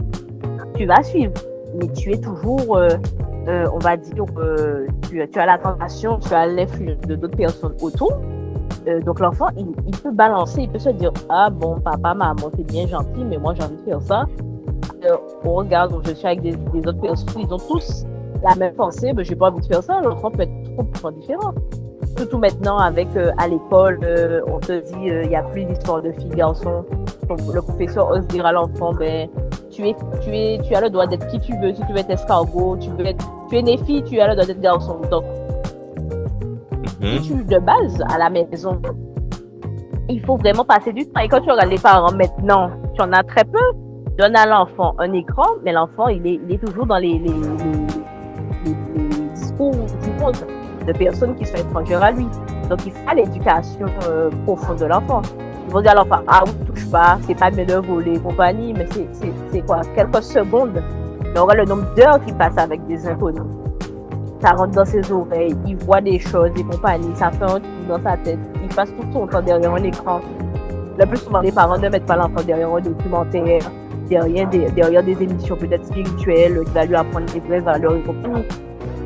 [SPEAKER 3] tu vas suivre. Mais tu es toujours, on va dire, tu as la tentation, tu as l'influence de d'autres personnes autour. Donc, l'enfant, il peut balancer, il peut se dire, ah bon, papa, maman, c'est bien gentil, mais moi, j'ai envie de faire ça. On regarde, je suis avec des autres personnes, ils ont tous la même pensée, mais j'ai pas envie de faire ça. L'enfant peut être complètement différent. Surtout maintenant, avec à l'école, on te dit, il n'y a plus d'histoire de filles, garçons. Le professeur ose dire à l'enfant, ben, tu as le droit d'être qui tu veux. Si tu veux être escargot, tu es né fille, tu as le droit d'être garçon. Donc, de base, à la maison, il faut vraiment passer du temps. Et quand tu regardes les parents maintenant, tu en as très peu. Donne à l'enfant un écran, mais l'enfant, il est toujours dans les discours du monde de personnes qui sont étrangères à lui. Donc, il faut l'éducation profonde de l'enfant. Ils vont dire à l'enfant, ah oui, touche pas, c'est pas mieux de voler, compagnie, mais c'est quoi, quelques secondes. Mais on voit le nombre d'heures qu'il passe avec des inconnus. Ça rentre dans ses oreilles, il voit des choses et compagnie, ça fait un trou dans sa tête. Il passe tout son temps derrière un écran. Le plus souvent, les parents ne mettent pas l'enfant derrière un documentaire, derrière des émissions peut-être spirituelles qui va lui apprendre des vraies valeurs et compagnie.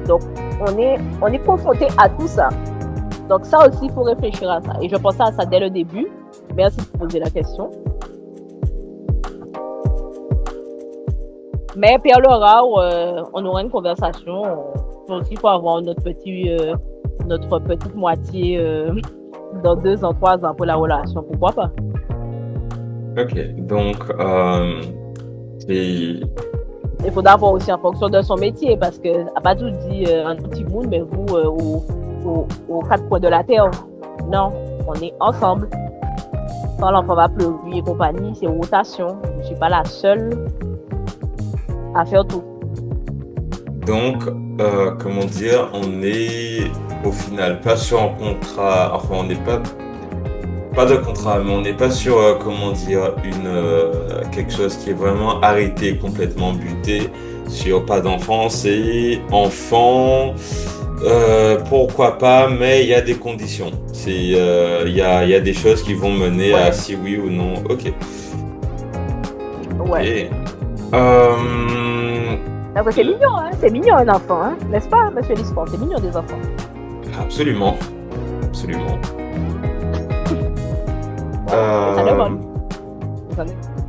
[SPEAKER 3] Donc, on est confronté à tout ça. Donc, ça aussi, il faut réfléchir à ça. Et je pensais à ça dès le début. Merci de poser la question. Mais Pierre Laura, on aura une conversation. Aussi, il faut avoir notre petite moitié dans 2 ans, 3 ans pour la relation. Pourquoi pas?
[SPEAKER 1] Ok, donc
[SPEAKER 3] il faudra voir aussi en fonction de son métier, parce que Abadou dit un petit monde, mais vous aux 4 coins de la terre. Non, on est ensemble. Quand l'enfant va pleurer et compagnie, c'est rotation. Je ne suis pas la seule à faire tout.
[SPEAKER 1] Donc, comment dire, on est au final pas sur un contrat, enfin on n'est pas de contrat, mais on n'est pas sur, comment dire, quelque chose qui est vraiment arrêté, complètement buté sur pas d'enfant, c'est enfant, pourquoi pas, mais il y a des conditions. Il y a des choses qui vont mener à si oui ou non. Ok.
[SPEAKER 3] Ouais.
[SPEAKER 1] Okay.
[SPEAKER 3] C'est mignon, hein? C'est mignon un enfant, hein? N'est-ce pas, monsieur Lisport? C'est mignon des enfants.
[SPEAKER 1] Absolument. Absolument.
[SPEAKER 3] Ça demande.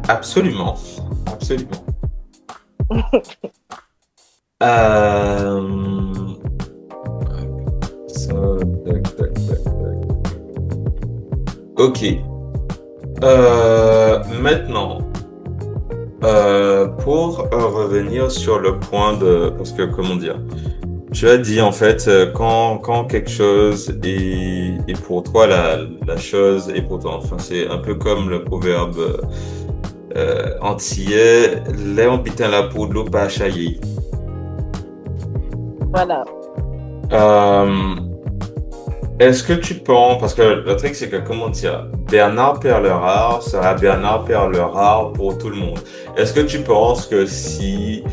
[SPEAKER 1] Absolument. Absolument. Ok. Maintenant, pour revenir sur le point de... Parce que, comment dire? Tu as dit, en fait, quand quelque chose est pour toi, la chose est pour toi. Enfin, c'est un peu comme le proverbe antillais, l'air bitin la peau de l'eau pas chaillé.
[SPEAKER 3] Voilà.
[SPEAKER 1] Euh, Est-ce que tu penses, parce que le truc c'est que, comment dire, Bernard Perlerard sera Bernard Perlerard pour tout le monde. Est-ce que tu penses que si,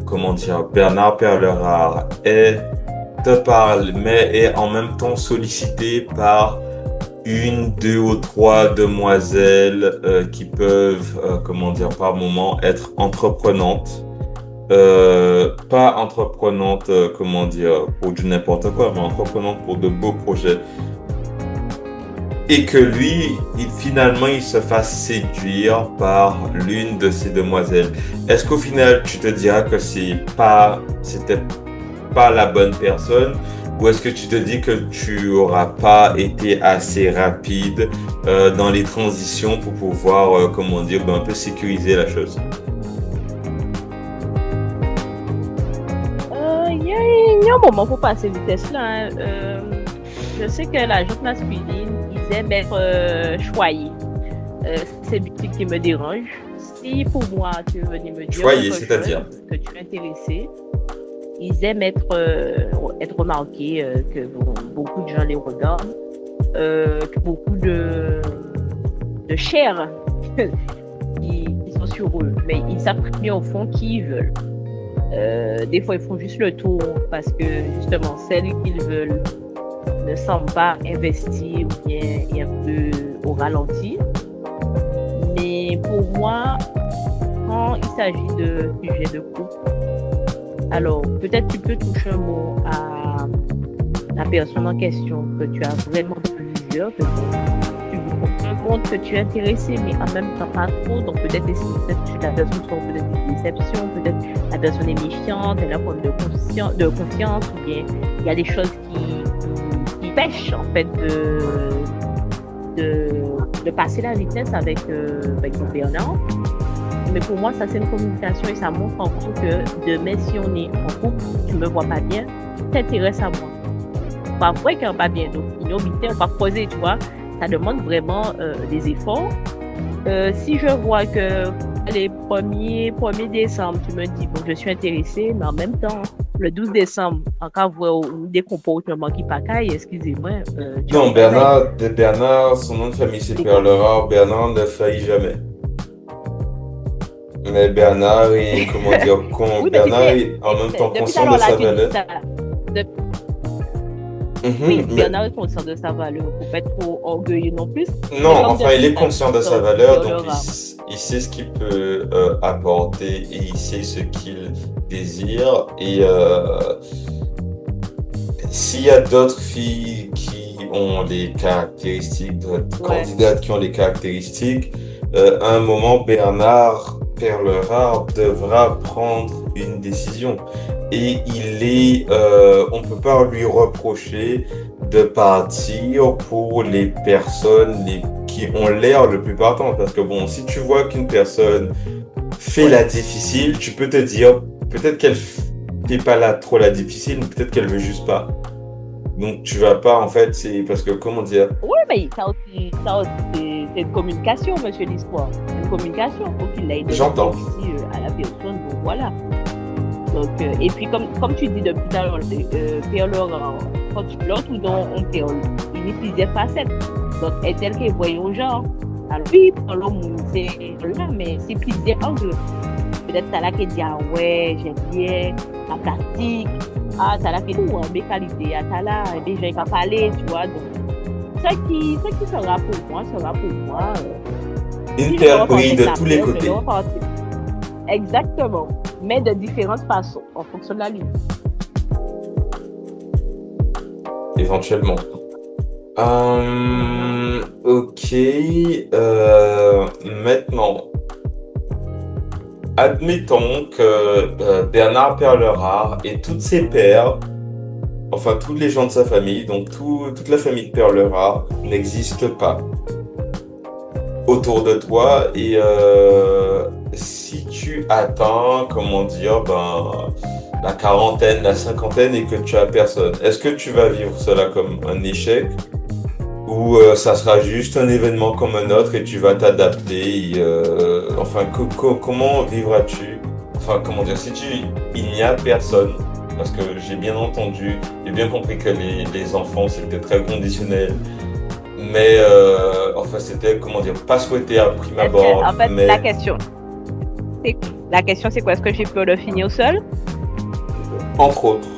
[SPEAKER 1] comment dire, Bernard Perlerard te parle, mais est en même temps sollicité par une, deux ou trois demoiselles qui peuvent, comment dire, par moment être entreprenantes, pas entreprenante, comment dire, pour du n'importe quoi, mais entreprenante pour de beaux projets. Et que lui, finalement, il se fasse séduire par l'une de ces demoiselles. Est-ce qu'au final, tu te diras que c'était pas la bonne personne? Ou est-ce que tu te dis que tu auras pas été assez rapide dans les transitions pour pouvoir, comment dire, un peu sécuriser la chose?
[SPEAKER 3] Il y a un moment pour passer vitesse là. Hein. Je sais que la gente masculine, ils aiment être choyés. C'est le truc qui me dérange. Si pour moi, tu veux venir me dire
[SPEAKER 1] Choyé,
[SPEAKER 3] quelque
[SPEAKER 1] c'est-à-dire?
[SPEAKER 3] chose, que tu es intéressé, ils aiment être remarqués, que beaucoup de gens les regardent, que beaucoup de chair qui sont sur eux. Mais ils savent très bien au fond qui ils veulent. Des fois, ils font juste le tour parce que justement, celles qu'ils veulent ne semblent pas investies ou bien est un peu au ralenti. Mais pour moi, quand il s'agit de sujets de couple, alors peut-être tu peux toucher un mot à la personne en question que tu as vraiment plusieurs, que tu montres que tu es intéressé, mais en même temps pas trop. Donc peut-être la personne sort peut-être une déception, peut-être la personne est méfiante, elle a un problème de confiance, ou bien il y a des choses qui pêchent en fait de passer la vitesse avec son Bernard. Mais pour moi, ça c'est une communication et ça montre en compte que demain, si on est en couple, tu me vois pas bien, tu t'intéresses à moi. Pas vrai qu'on pas bien, donc inobité, on va creuser, tu vois. Ça demande vraiment des efforts. Si je vois que les 1er décembre, tu me dis, bon, je suis intéressée, mais en même temps, le 12 décembre, en cas où des comportements qui pacaillent, excusez-moi.
[SPEAKER 1] Non, Bernard, son nom de famille c'est Perlerard, Bernard ne faillit jamais. Mais Bernard est, comment dire,
[SPEAKER 3] Oui,
[SPEAKER 1] Bernard est en même temps conscient de sa valeur.
[SPEAKER 3] Oui,
[SPEAKER 1] Mais
[SPEAKER 3] Bernard est conscient de sa valeur. Il ne faut pas être trop orgueilleux non plus.
[SPEAKER 1] non, enfin, il est conscient de sa valeur, donc il sait ce qu'il peut apporter et il sait ce qu'il désire. Et s'il y a d'autres filles qui ont les caractéristiques, d'autres candidates qui ont les caractéristiques, à un moment, Bernard Perlerard devra prendre une décision. Et on peut pas lui reprocher de partir pour les personnes qui ont l'air le plus partant. Parce que bon, si tu vois qu'une personne fait la difficile, tu peux te dire, peut-être qu'elle fait pas trop la difficile, mais peut-être qu'elle veut juste pas. Donc tu vas pas, en fait, c'est parce que, comment dire?
[SPEAKER 3] Oui, mais ça aussi c'est une communication, monsieur l'histoire. Une communication, il faut qu'il aille
[SPEAKER 1] J'entends.
[SPEAKER 3] Ici, à la personne, donc voilà. Donc, et puis, comme tu dis depuis tout à l'heure, Perlerard, quand l'autre ou dont on parle, il utilise des facettes. Donc, est-elle qu'elle voit au genre? Alors, oui, dans l'homme, c'est là, mais c'est plusieurs angles. Peut-être ça là qui dit, ah ouais, j'aime bien la plastique. Ah, ça là qui dit, mes qualités. Ah, ça là, des gens qui ont parlé, tu vois. Donc, ce qui sera pour moi, sera pour moi.
[SPEAKER 1] Une paire brille de tous les côtés.
[SPEAKER 3] Exactement. Mais de différentes façons, en fonction de la ligne.
[SPEAKER 1] Éventuellement. Ok. Maintenant, admettons que Bernard Perlerard et toutes ses pairs enfin tous les gens de sa famille, donc toute la famille de Perlera n'existe pas autour de toi et si tu atteins, comment dire, ben la quarantaine, la cinquantaine et que tu as personne, est-ce que tu vas vivre cela comme un échec ou ça sera juste un événement comme un autre et tu vas t'adapter et, enfin comment vivras-tu? Enfin comment dire, si tu il n'y a personne parce que j'ai bien entendu, j'ai bien compris que les enfants c'était très conditionnel mais enfin, c'était, comment dire, pas souhaité à prime
[SPEAKER 3] Est-ce que,
[SPEAKER 1] abord,
[SPEAKER 3] en fait,
[SPEAKER 1] mais
[SPEAKER 3] c'est, la question, c'est quoi? Est-ce que j'ai peur de finir seul?
[SPEAKER 1] entre autres.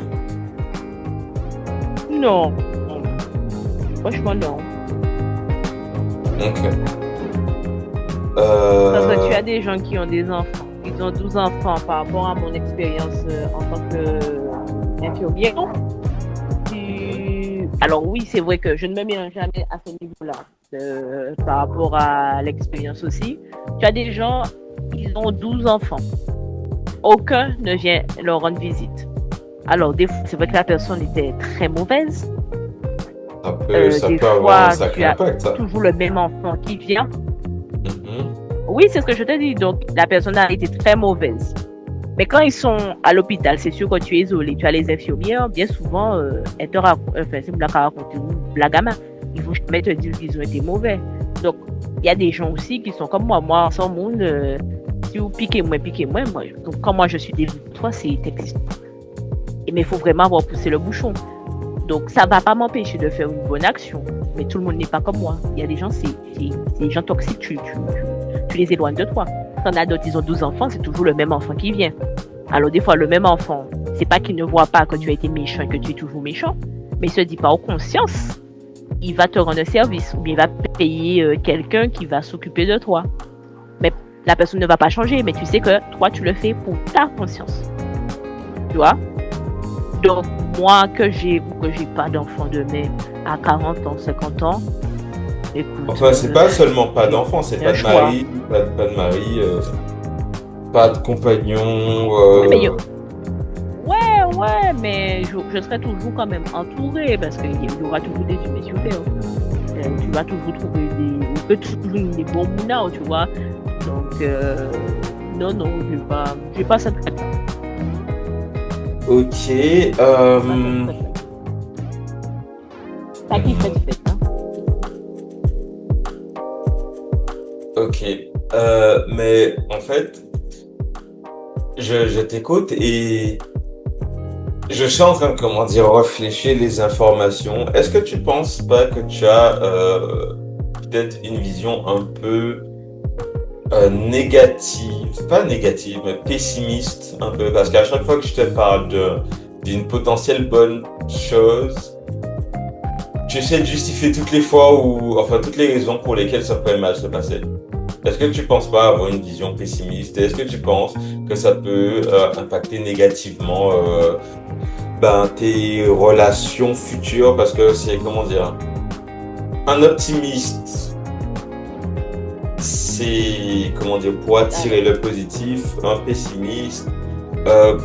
[SPEAKER 3] Non. Franchement, non.
[SPEAKER 1] Ok.
[SPEAKER 3] Parce que tu
[SPEAKER 1] Euh,
[SPEAKER 3] as des gens qui ont des enfants. Ils ont 12 enfants par rapport à mon expérience en tant qu'infirmière. Alors oui, c'est vrai que je ne me mélange jamais à ce niveau-là par rapport à l'expérience aussi. Tu as des gens, ils ont 12 enfants. Aucun ne vient leur rendre visite. Alors des fois, c'est vrai que la personne était très mauvaise.
[SPEAKER 1] ça
[SPEAKER 3] Des
[SPEAKER 1] peut avoir un
[SPEAKER 3] fois, tu
[SPEAKER 1] sacré
[SPEAKER 3] as
[SPEAKER 1] impact, ça.
[SPEAKER 3] toujours le même enfant qui vient.
[SPEAKER 1] Mhm.
[SPEAKER 3] Oui, c'est ce que je te dis. Donc, la personne a été très mauvaise. Mais quand ils sont à l'hôpital, c'est sûr que tu es isolé. Tu as les infirmières, bien souvent, elles te racontent, enfin, c'est blague à raconter une blague à main. Ils vont jamais te dire qu'ils ont été mauvais. Donc, il y a des gens aussi qui sont comme moi. Moi, sans monde, si vous piquez moi. Donc, quand moi je suis déçue de toi, c'est texte. Mais il faut vraiment avoir poussé le bouchon. Donc, ça ne va pas m'empêcher de faire une bonne action. Mais tout le monde n'est pas comme moi. Il y a des gens, c'est des gens toxiques, tu les éloignes de toi. T'en as d'autres, ils ont 12 enfants, c'est toujours le même enfant qui vient. Alors, des fois, le même enfant, c'est pas qu'il ne voit pas que tu as été méchant et que tu es toujours méchant, mais il se dit pas en conscience, il va te rendre un service ou bien il va payer quelqu'un qui va s'occuper de toi. Mais la personne ne va pas changer, mais tu sais que toi, tu le fais pour ta conscience. Tu vois? Donc, moi, que j'ai ou que j'ai pas d'enfant demain à 40 ans, 50 ans, écoute,
[SPEAKER 1] Enfin, c'est pas seulement pas d'enfant, c'est
[SPEAKER 3] c'est
[SPEAKER 1] pas
[SPEAKER 3] un
[SPEAKER 1] de
[SPEAKER 3] choix.
[SPEAKER 1] mari, pas de mari, pas de compagnon.
[SPEAKER 3] Ouais, mais ouais, mais je serai toujours quand même entourée parce qu'il y aura toujours des humains sur Terre. Tu vas toujours trouver des bons mounas, tu vois. Donc, non, j'ai pas cette crainte.
[SPEAKER 1] Ok.
[SPEAKER 3] Ça qui fait, hein.
[SPEAKER 1] Ok. Mais en fait, je t'écoute et je suis en train de, comment dire, réfléchir les informations. Est-ce que tu penses pas que tu as peut-être une vision un peu négative, pas négative, mais pessimiste un peu, parce qu'à chaque fois que je te parle d'une potentielle bonne chose, tu essaies de justifier toutes les fois ou, enfin, toutes les raisons pour lesquelles ça pourrait mal se passer. Est-ce que tu penses pas avoir une vision pessimiste? Et est-ce que tu penses que ça peut impacter négativement ben, tes relations futures? Parce que c'est, comment dire, un optimiste, c'est, comment dire, pour attirer le positif, un pessimiste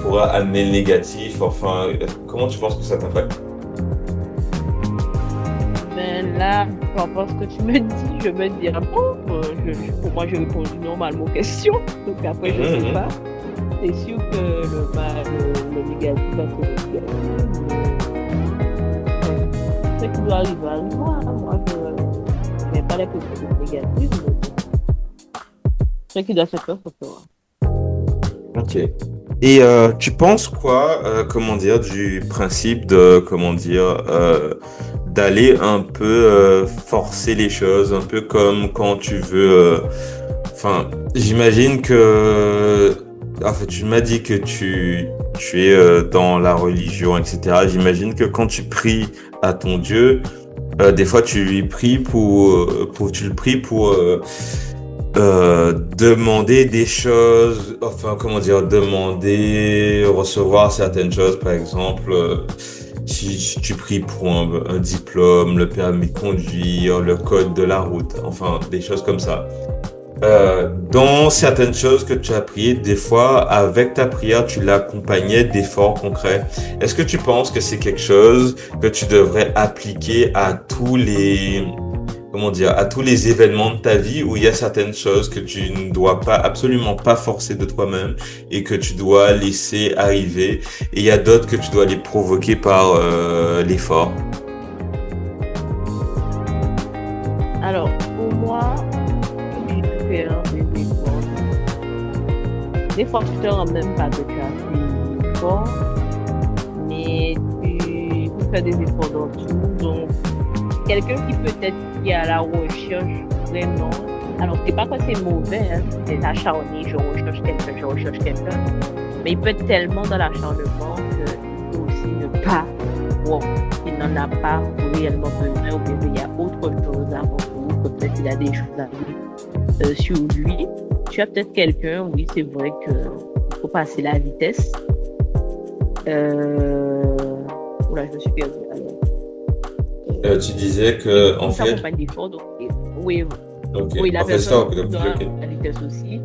[SPEAKER 1] pourra amener le négatif. Enfin, comment tu penses que ça t'impacte?
[SPEAKER 3] Ben là, par rapport à ce que tu me dis, je me dis, ah bon, pour moi, j'ai répondu normalement aux questions. Donc après, je sais
[SPEAKER 1] Mhm.
[SPEAKER 3] pas. C'est sûr que le négatif va se retirer. Ce qui doit arriver arrivera. Moi, je n'ai pas la question négative, mais bon, ce qui doit se faire, ça fera.
[SPEAKER 1] Ok. Et tu penses quoi, comment dire, du principe de, comment dire, d'aller un peu forcer les choses, un peu comme quand tu veux. Enfin, j'imagine que, en fait, tu m'as dit que tu es dans la religion, etc. J'imagine que quand tu pries à ton Dieu, des fois tu lui pries tu le pries pour demander des choses, enfin, comment dire, demander, recevoir certaines choses, par exemple, si tu pries pour un diplôme, le permis de conduire, le code de la route, enfin, des choses comme ça. Dans certaines choses que tu as priées, des fois, avec ta prière, tu l'accompagnais d'efforts concrets. Est-ce que tu penses que c'est quelque chose que tu devrais appliquer à tous les, comment dire, à tous les événements de ta vie où il y a certaines choses que tu ne dois pas, absolument pas forcer de toi-même et que tu dois laisser arriver, et il y a d'autres que tu dois les provoquer par l'effort?
[SPEAKER 3] Alors, pour moi, tu peux faire des efforts. Des fois, tu te rends même pas que tu as fait l'effort, mais tu peux faire des efforts dans tout. Donc, quelqu'un qui peut-être qui est à la recherche vraiment, alors c'est pas que c'est mauvais, hein, c'est acharné, je recherche quelqu'un, mais il peut être tellement dans l'acharnement qu'il peut aussi ne pas voir qu'il n'en a pas réellement besoin, ou bien qu'il y a autre chose à voir, que peut-être il a des choses à dire sur lui. Tu as peut-être quelqu'un, oui, c'est vrai qu'il faut passer la vitesse. Oula, je me suis perdue.
[SPEAKER 1] Tu disais
[SPEAKER 3] Oui,
[SPEAKER 1] que, en
[SPEAKER 3] on
[SPEAKER 1] fait,
[SPEAKER 3] s'accompagne d'efforts. Donc, oui,
[SPEAKER 1] ok,
[SPEAKER 3] oui, la
[SPEAKER 1] en fait, ça,
[SPEAKER 3] personne
[SPEAKER 1] ok,
[SPEAKER 3] dans
[SPEAKER 1] ok.
[SPEAKER 3] la vitesse aussi.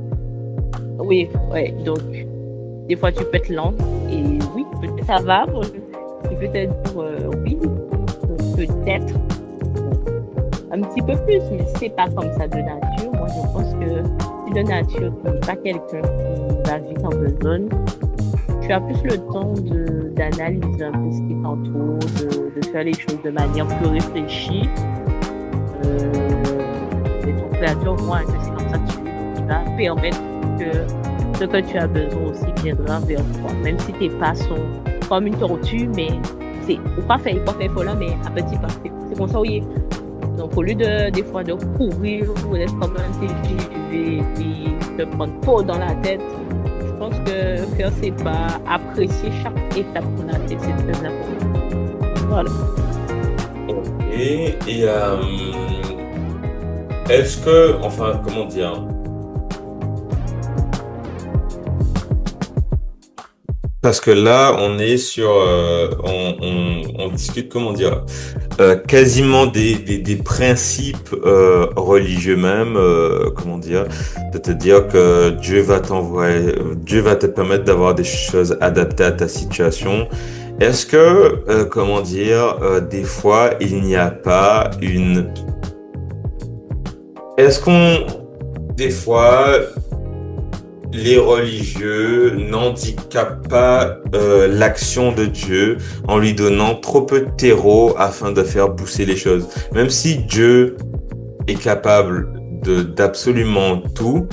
[SPEAKER 3] Oui, ouais, donc, des fois, tu peux être lent. Et oui, ça va. Tu peux être oui, peut-être un petit peu plus, mais c'est pas comme ça de nature. Moi, je pense que si de nature, tu n'es pas quelqu'un qui va vite en besogne, tu as plus le temps d'analyser un peu ce qui t'entoure, de faire les choses de manière plus réfléchie. Et ton créateur voit que c'est comme ça que tu es. Il va permettre que ce que tu as besoin aussi viendra vers toi. Même si tu n'es pas comme une tortue, mais c'est ou pas faire là, mais à petit pas. C'est comme ça, oui. Donc, au lieu des fois de courir ou d'être comme un TGV et puis de prendre peau dans la tête, je pense que faire ses pas, apprécier chaque étape qu'on a fait, c'est très important. Voilà.
[SPEAKER 1] Et est-ce que, enfin, comment dire, parce que là, on est sur, on discute, comment dire, quasiment des principes religieux même, comment dire, de te dire que Dieu va te permettre d'avoir des choses adaptées à ta situation. Est-ce que, comment dire, des fois, il n'y a pas une... Est-ce qu'on, des fois, les religieux n'handicapent pas l'action de Dieu en lui donnant trop peu de terreau afin de faire pousser les choses? Même si Dieu est capable d'absolument tout,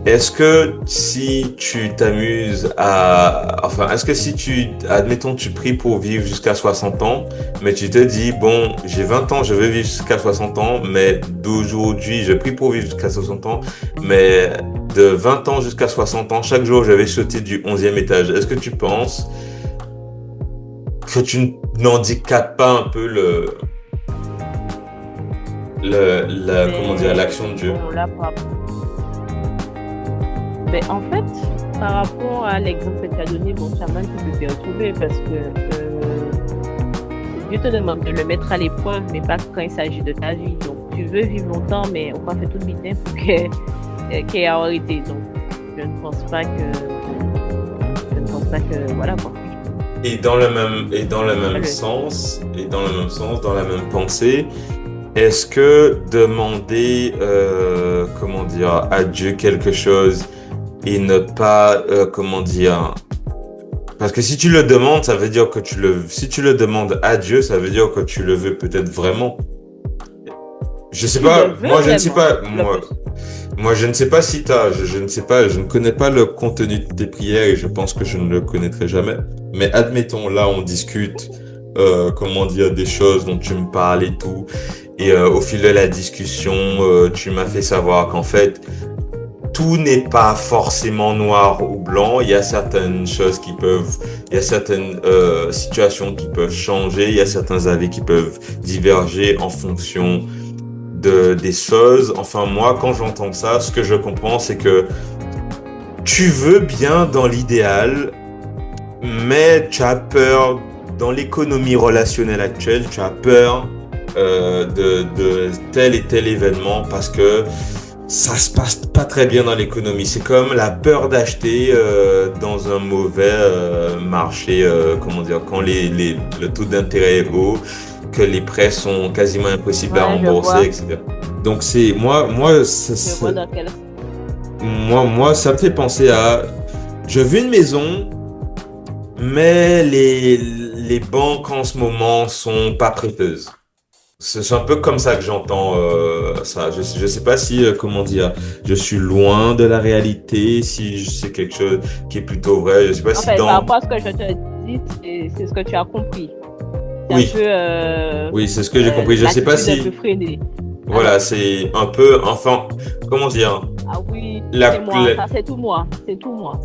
[SPEAKER 1] est-ce que si tu t'amuses est-ce que si admettons, tu pries pour vivre jusqu'à 60 ans, mais tu te dis, bon, j'ai 20 ans, je veux vivre jusqu'à 60 ans, mais d'aujourd'hui, je prie pour vivre jusqu'à 60 ans, mais de 20 ans jusqu'à 60 ans, chaque jour, je vais sauter du 11e étage. Est-ce que tu penses que tu n'handicapes pas un peu comment dire, l'action de Dieu?
[SPEAKER 3] Là, mais en fait, par rapport à l'exemple que tu as donné, bon, chaman, tu peux te retrouver parce que Dieu te demande de le mettre à l'épreuve, mais pas quand il s'agit de ta vie. Donc, tu veux vivre longtemps, mais on va faire tout le temps pour qu'il y ait arrêté. Donc, je ne pense pas que, voilà quoi.
[SPEAKER 1] Et dans le même sens, dans la même pensée, est-ce que demander, comment dire, à Dieu quelque chose et ne pas, comment dire, parce que si tu le demandes, ça veut dire que si tu le demandes à Dieu, ça veut dire que tu le veux peut-être vraiment. Je sais pas, moi je ne sais pas, moi je ne sais pas si je ne sais pas, je ne connais pas le contenu de tes prières et je pense que je ne le connaîtrai jamais. Mais admettons, là on discute, comment dire, des choses dont tu me parles et tout. Et au fil de la discussion, tu m'as fait savoir qu'en fait, tout n'est pas forcément noir ou blanc. Il y a certaines choses il y a certaines situations qui peuvent changer. Il y a certains avis qui peuvent diverger en fonction des choses. Enfin, moi, quand j'entends ça, ce que je comprends, c'est que tu veux bien dans l'idéal, mais tu as peur, dans l'économie relationnelle actuelle, tu as peur de tel et tel événement parce que ça se passe pas très bien dans l'économie. C'est comme la peur d'acheter dans un mauvais marché, comment dire, quand le taux d'intérêt est haut, que les prêts sont quasiment impossibles à
[SPEAKER 3] Ouais, je
[SPEAKER 1] rembourser,
[SPEAKER 3] vois.
[SPEAKER 1] etc. Donc c'est moi,
[SPEAKER 3] Je vois dans quel...
[SPEAKER 1] ça me fait penser à, je veux une maison, mais les banques en ce moment sont pas prêteuses. C'est un peu comme ça que j'entends ça. Je sais pas si, comment dire, je suis loin de la réalité, si c'est quelque chose qui est plutôt vrai. Je sais pas
[SPEAKER 3] En
[SPEAKER 1] si
[SPEAKER 3] fait, par
[SPEAKER 1] dans...
[SPEAKER 3] rapport à ce que je te dis, c'est ce que tu as compris. C'est un
[SPEAKER 1] Oui,
[SPEAKER 3] peu
[SPEAKER 1] oui, c'est ce que j'ai compris. Je sais pas
[SPEAKER 3] l'attitude un peu
[SPEAKER 1] si...
[SPEAKER 3] freinée.
[SPEAKER 1] Voilà,
[SPEAKER 3] Alors,
[SPEAKER 1] c'est un peu... Enfin, comment dire?
[SPEAKER 3] ah oui, c'est
[SPEAKER 1] La...
[SPEAKER 3] moi, ça c'est tout moi, c'est tout moi.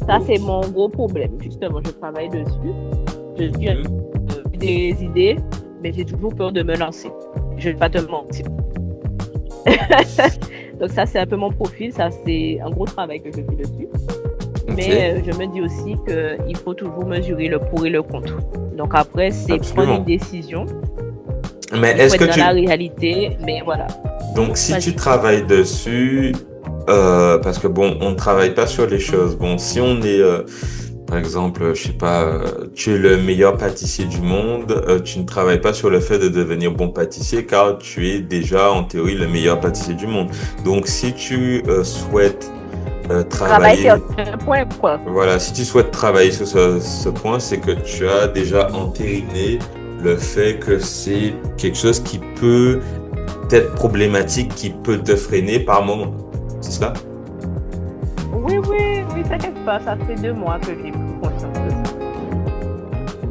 [SPEAKER 3] Ça c'est mon gros problème. Justement, je travaille dessus. Je suis des idées, mais j'ai toujours peur de me lancer. Je ne vais pas te mentir. Donc ça c'est un peu mon profil, ça c'est un gros travail que je fais dessus.
[SPEAKER 1] Ok,
[SPEAKER 3] Mais je me dis aussi qu'il faut toujours mesurer le pour et le contre. Donc après, c'est prendre
[SPEAKER 1] absolument.
[SPEAKER 3] une décision.
[SPEAKER 1] Mais
[SPEAKER 3] Il faut
[SPEAKER 1] est-ce que
[SPEAKER 3] être dans la
[SPEAKER 1] tu...
[SPEAKER 3] réalité, mais voilà.
[SPEAKER 1] Donc, si tu
[SPEAKER 3] Vas-y.
[SPEAKER 1] travailles dessus, parce que bon, on ne travaille pas sur les choses. Bon, si on est, par exemple, je sais pas, tu es le meilleur pâtissier du monde, tu ne travailles pas sur le fait de devenir bon pâtissier car tu es déjà en théorie le meilleur pâtissier du monde. Donc, si tu souhaites
[SPEAKER 3] Travail, c'est
[SPEAKER 1] travailler,
[SPEAKER 3] un point, quoi.
[SPEAKER 1] voilà, si tu souhaites travailler sur ce point, c'est que tu as déjà entériné le fait que c'est quelque chose qui peut être problématique, qui peut te freiner par moment. C'est cela?
[SPEAKER 3] Oui, oui, oui, t'inquiète pas, ça fait 2 mois que j'ai pris conscience de ça.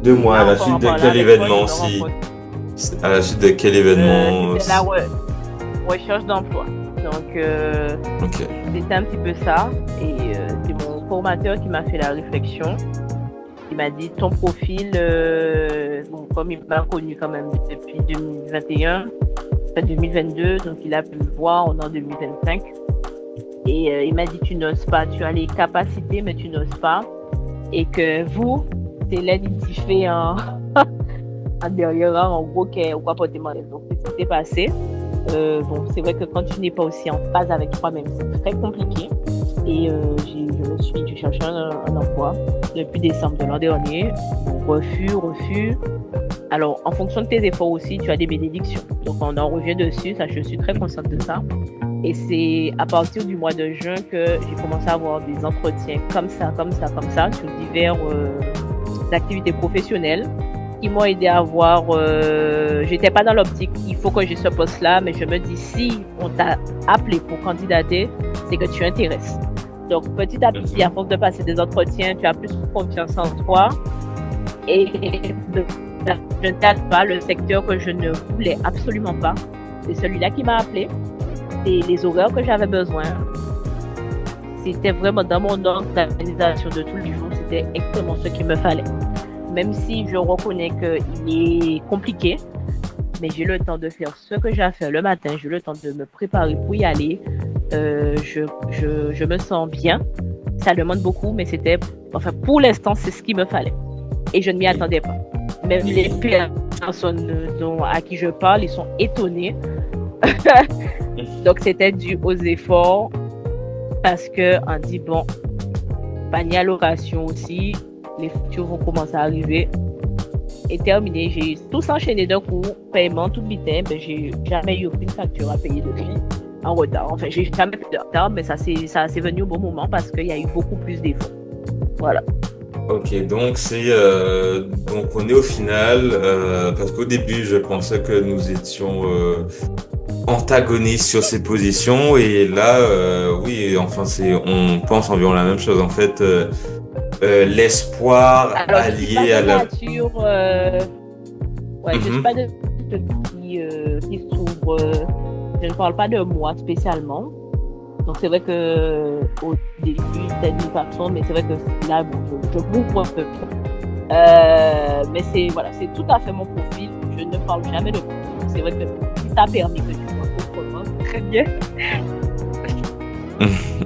[SPEAKER 1] 2 mois, à
[SPEAKER 3] Là
[SPEAKER 1] la
[SPEAKER 3] encore
[SPEAKER 1] suite
[SPEAKER 3] en
[SPEAKER 1] de
[SPEAKER 3] parlant
[SPEAKER 1] quel
[SPEAKER 3] avec toi, je
[SPEAKER 1] événement
[SPEAKER 3] me rends
[SPEAKER 1] si,
[SPEAKER 3] compte.
[SPEAKER 1] à la suite de quel événement
[SPEAKER 3] C'était la recherche d'emploi. Donc,
[SPEAKER 1] ok.
[SPEAKER 3] c'était un petit peu ça. Et c'est mon formateur qui m'a fait la réflexion. Il m'a dit ton profil, bon, comme il m'a connu quand même depuis 2021, enfin 2022, donc il a pu me voir, on est en 2025. Et il m'a dit tu n'oses pas, tu as les capacités mais tu n'oses pas. Et que vous, c'est l'identifié en, en derrière, en gros, qui est au porter mal. Donc c'est ce qui s'est passé. Bon, c'est vrai que quand tu n'es pas aussi en phase avec toi-même, c'est très compliqué. Et j'ai cherché un emploi depuis décembre de l'an dernier. Refus. Alors, en fonction de tes efforts aussi, tu as des bénédictions. Donc, on en revient dessus. Ça, je suis très consciente de ça. Et c'est à partir du mois de juin que j'ai commencé à avoir des entretiens comme ça, sur divers activités professionnelles qui m'ont aidé à voir. J'étais pas dans l'optique, il faut que j'ai ce poste-là, mais je me dis, si on t'a appelé pour candidater, c'est que tu intéresses. Donc, petit à petit, à force de passer des entretiens, tu as plus confiance en toi. Et je ne tâte pas le secteur que je ne voulais absolument pas. C'est celui-là qui m'a appelé. C'est les horaires que j'avais besoin. C'était vraiment dans mon ordre d'organisation de tous les jours. C'était exactement ce qu'il me fallait. Même si je reconnais qu'il est compliqué, mais j'ai le temps de faire ce que j'ai à faire le matin. J'ai le temps de me préparer pour y aller. Je me sens bien. Ça demande beaucoup, mais pour l'instant, c'est ce qu'il me fallait. Et je ne m'y attendais pas. Même les personnes à qui je parle, ils sont étonnés. Donc, c'était dû aux efforts parce qu'on dit, bon, panier à location aussi, les factures vont commencer à arriver. Et terminé, j'ai tous enchaîné d'un coup, paiement, tout vitesse, mais j'ai jamais eu aucune facture à payer depuis en retard. Enfin, j'ai jamais fait de retard, mais ça s'est venu au bon moment parce qu'il y a eu beaucoup plus d'efforts. Voilà.
[SPEAKER 1] Ok, donc donc on est au final, parce qu'au début je pensais que nous étions antagonistes sur ces positions et là oui, enfin on pense environ la même chose en fait. L'espoir
[SPEAKER 3] Alors, je suis pas
[SPEAKER 1] allié à
[SPEAKER 3] de
[SPEAKER 1] la...
[SPEAKER 3] nature, je suis pas de qui se trouve, je ne parle pas de moi spécialement. Donc c'est vrai que au début c'était d'une façon, mais c'est vrai que là bon, je m'ouvre un peu. Mais c'est tout à fait mon profil. Je ne parle jamais de moi. C'est vrai que si ça a permis que tu vois autrement, c'est très bien.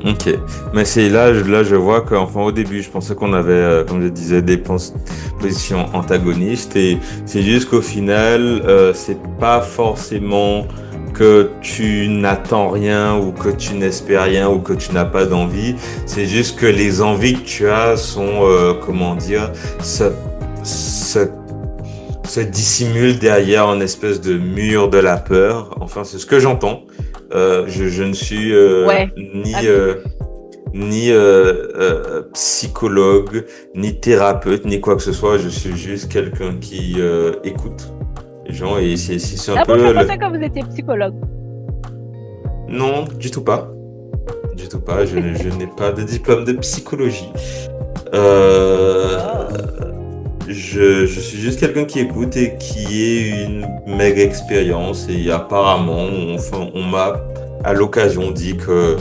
[SPEAKER 1] Ok, mais c'est là, je vois qu'enfin au début, je pensais qu'on avait, comme je disais, des positions antagonistes et c'est juste qu'au final, c'est pas forcément que tu n'attends rien ou que tu n'espères rien ou que tu n'as pas d'envie. C'est juste que les envies que tu as sont, comment dire, se, se dissimulent derrière un espèce de mur de la peur. Enfin, c'est ce que j'entends. Je ne suis
[SPEAKER 3] Ouais.
[SPEAKER 1] ni
[SPEAKER 3] Ah,
[SPEAKER 1] psychologue, ni thérapeute, ni quoi que ce soit. Je suis juste quelqu'un qui écoute les gens et c'est un
[SPEAKER 3] moi, je
[SPEAKER 1] peu
[SPEAKER 3] pensais que vous étiez psychologue.
[SPEAKER 1] Non, du tout pas. Du tout pas. Je n'ai pas de diplôme de psychologie. Euh, je suis juste quelqu'un qui écoute et qui ait une méga expérience. Et apparemment, on m'a à l'occasion dit que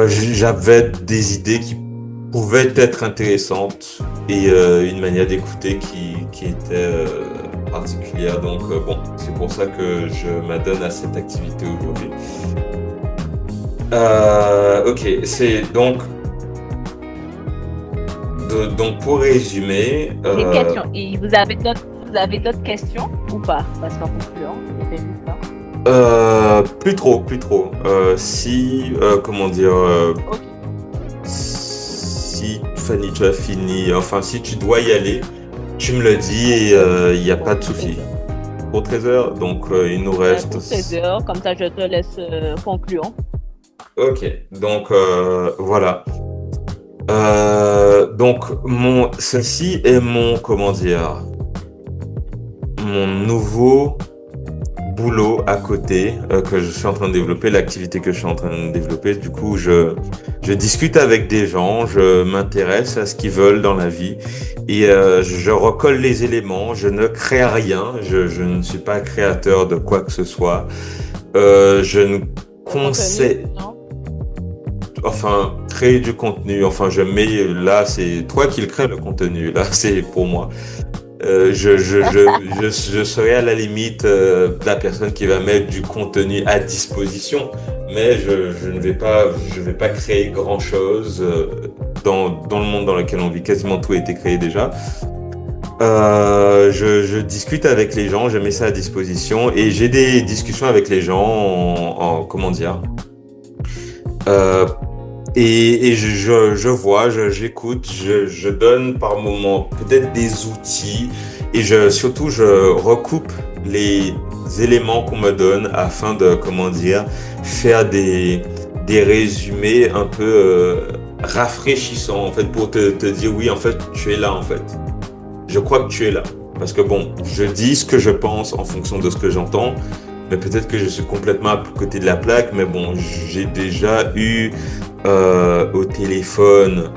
[SPEAKER 1] j'avais des idées qui pouvaient être intéressantes et une manière d'écouter qui était particulière. Donc bon, c'est pour ça que je m'adonne à cette activité aujourd'hui. Ok, c'est donc pour résumer,
[SPEAKER 3] J'ai une question. Et vous avez d'autres questions ou pas? Parce qu'en concluant, j'ai fait juste ça.
[SPEAKER 1] plus trop. Comment dire,
[SPEAKER 3] Ok.
[SPEAKER 1] si Fanny, tu as fini, enfin si tu dois y aller, tu me le dis et il n'y a pas de souci. Pour 13 heures, donc il nous reste.
[SPEAKER 3] Pour 16 heures, comme ça je te laisse conclure.
[SPEAKER 1] Ok, donc voilà. Donc ceci est comment dire, mon nouveau boulot à côté que je suis en train de développer, l'activité que je suis en train de développer. Du coup, je discute avec des gens, je m'intéresse à ce qu'ils veulent dans la vie et je recolle les éléments. Je ne crée rien, je ne suis pas créateur de quoi que ce soit. Je ne conseille.
[SPEAKER 3] Non?
[SPEAKER 1] Enfin, créer du contenu. Enfin, là, c'est toi qui le crée le contenu. Là, c'est pour moi. Je serai à la limite la personne qui va mettre du contenu à disposition, mais je ne vais pas créer grand-chose dans le monde dans lequel on vit. Quasiment tout a été créé déjà. Je discute avec les gens, je mets ça à disposition et j'ai des discussions avec les gens comment dire. Et je vois, j'écoute, je donne par moment peut-être des outils et surtout je recoupe les éléments qu'on me donne afin de, comment dire, faire des résumés un peu rafraîchissants en fait pour te dire oui en fait tu es là en fait. Je crois que tu es là parce que bon, je dis ce que je pense en fonction de ce que j'entends. Mais peut-être que je suis complètement à côté de la plaque, mais bon, j'ai déjà eu au téléphone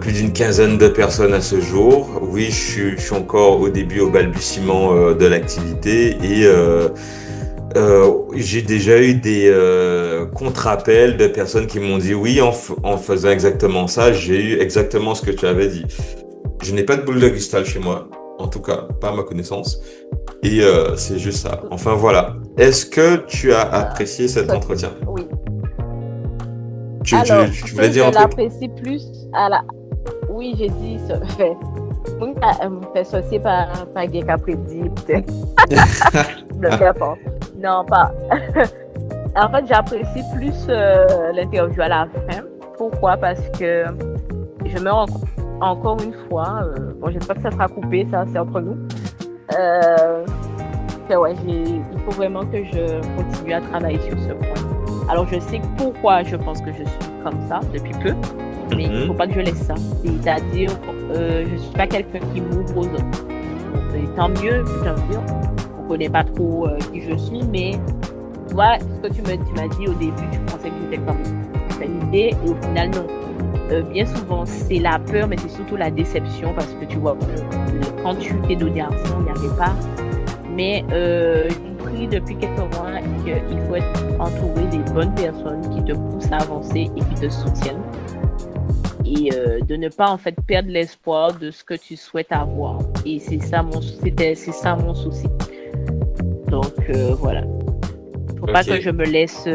[SPEAKER 1] plus d'une quinzaine de personnes à ce jour. Oui, je suis encore au début, au balbutiement de l'activité et j'ai déjà eu des contre-appels de personnes qui m'ont dit oui, en faisant exactement ça, j'ai eu exactement ce que tu avais dit. Je n'ai pas de boule de cristal chez moi, en tout cas, pas à ma connaissance. Et c'est juste ça. Enfin voilà. Est-ce que tu as apprécié cet entretien?
[SPEAKER 3] Oui.
[SPEAKER 1] Tu voulais dire un
[SPEAKER 3] je
[SPEAKER 1] truc?
[SPEAKER 3] l'apprécie plus à la... Oui, j'ai dit ça. Moi, me fait saucer par Guy Capredi, peut-être. Ne fais pas. Non, pas. En fait, j'apprécie plus l'interview à la fin. Pourquoi? Parce que je me rends compte encore une fois, bon, j'espère que ça sera coupé, ça, c'est entre nous. Ouais, il faut vraiment que je continue à travailler sur ce point. Alors, je sais pourquoi je pense que je suis comme ça depuis peu, mais il ne faut pas que je laisse ça. C'est-à-dire, je ne suis pas quelqu'un qui m'ouvre aux autres. Donc, tant mieux, on ne connaît pas trop qui je suis, mais tu vois, ce que tu m'as dit au début, tu pensais que j'étais comme une idée, et au final, non. Bien souvent, c'est la peur, mais c'est surtout la déception, parce que tu vois, quand tu t'es donné à fond, il n'y avait pas. Mais j'ai compris depuis quelques mois qu'il faut être entouré des bonnes personnes qui te poussent à avancer et qui te soutiennent. Et de ne pas en fait perdre l'espoir de ce que tu souhaites avoir. Et c'est ça mon souci. Donc voilà. Faut pas que je me laisse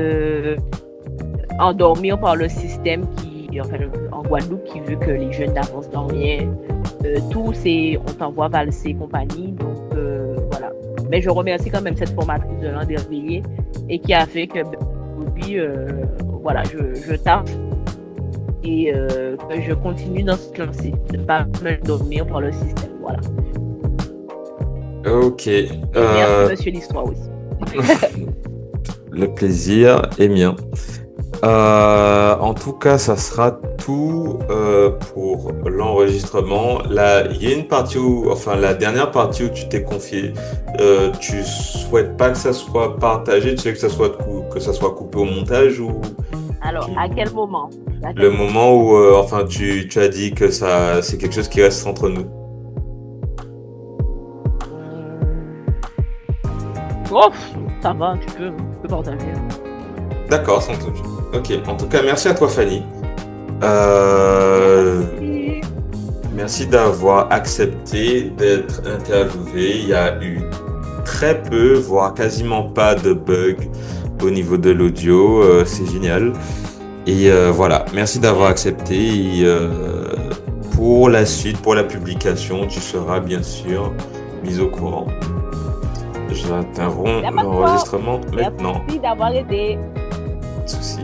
[SPEAKER 3] endormir par le système en Guadeloupe qui veut que les jeunes n'avancent dans rien. Tout c'est on t'envoie valser et compagnie. Donc voilà. Mais je remercie quand même cette formatrice de l'an dernier et qui a fait que aujourd'hui, voilà, je tape et que je continue dans cette lancée, de ne pas me dormir par le système. Voilà.
[SPEAKER 1] Ok.
[SPEAKER 3] Merci, monsieur l'histoire aussi.
[SPEAKER 1] Le plaisir est mien. En tout cas, ça sera tout pour l'enregistrement. Là, il y a une partie où, enfin, la dernière partie où tu t'es confié, tu souhaites pas que ça soit partagé, tu sais que ça soit coupé au montage ou
[SPEAKER 3] Alors, à quel moment?
[SPEAKER 1] le moment où, enfin, tu as dit que ça, c'est quelque chose qui reste entre nous.
[SPEAKER 3] Oh, ça va, tu peux partager.
[SPEAKER 1] D'accord, sans doute. Ok. En tout cas, merci à toi, Fanny. Merci d'avoir accepté d'être interviewée. Il y a eu très peu, voire quasiment pas de bugs au niveau de l'audio. C'est génial. Et voilà, merci d'avoir accepté. Et, pour la suite, pour la publication, tu seras bien sûr mise au courant. J'interromps l'enregistrement maintenant.
[SPEAKER 3] Merci d'avoir aidé.
[SPEAKER 1] Pas de souci.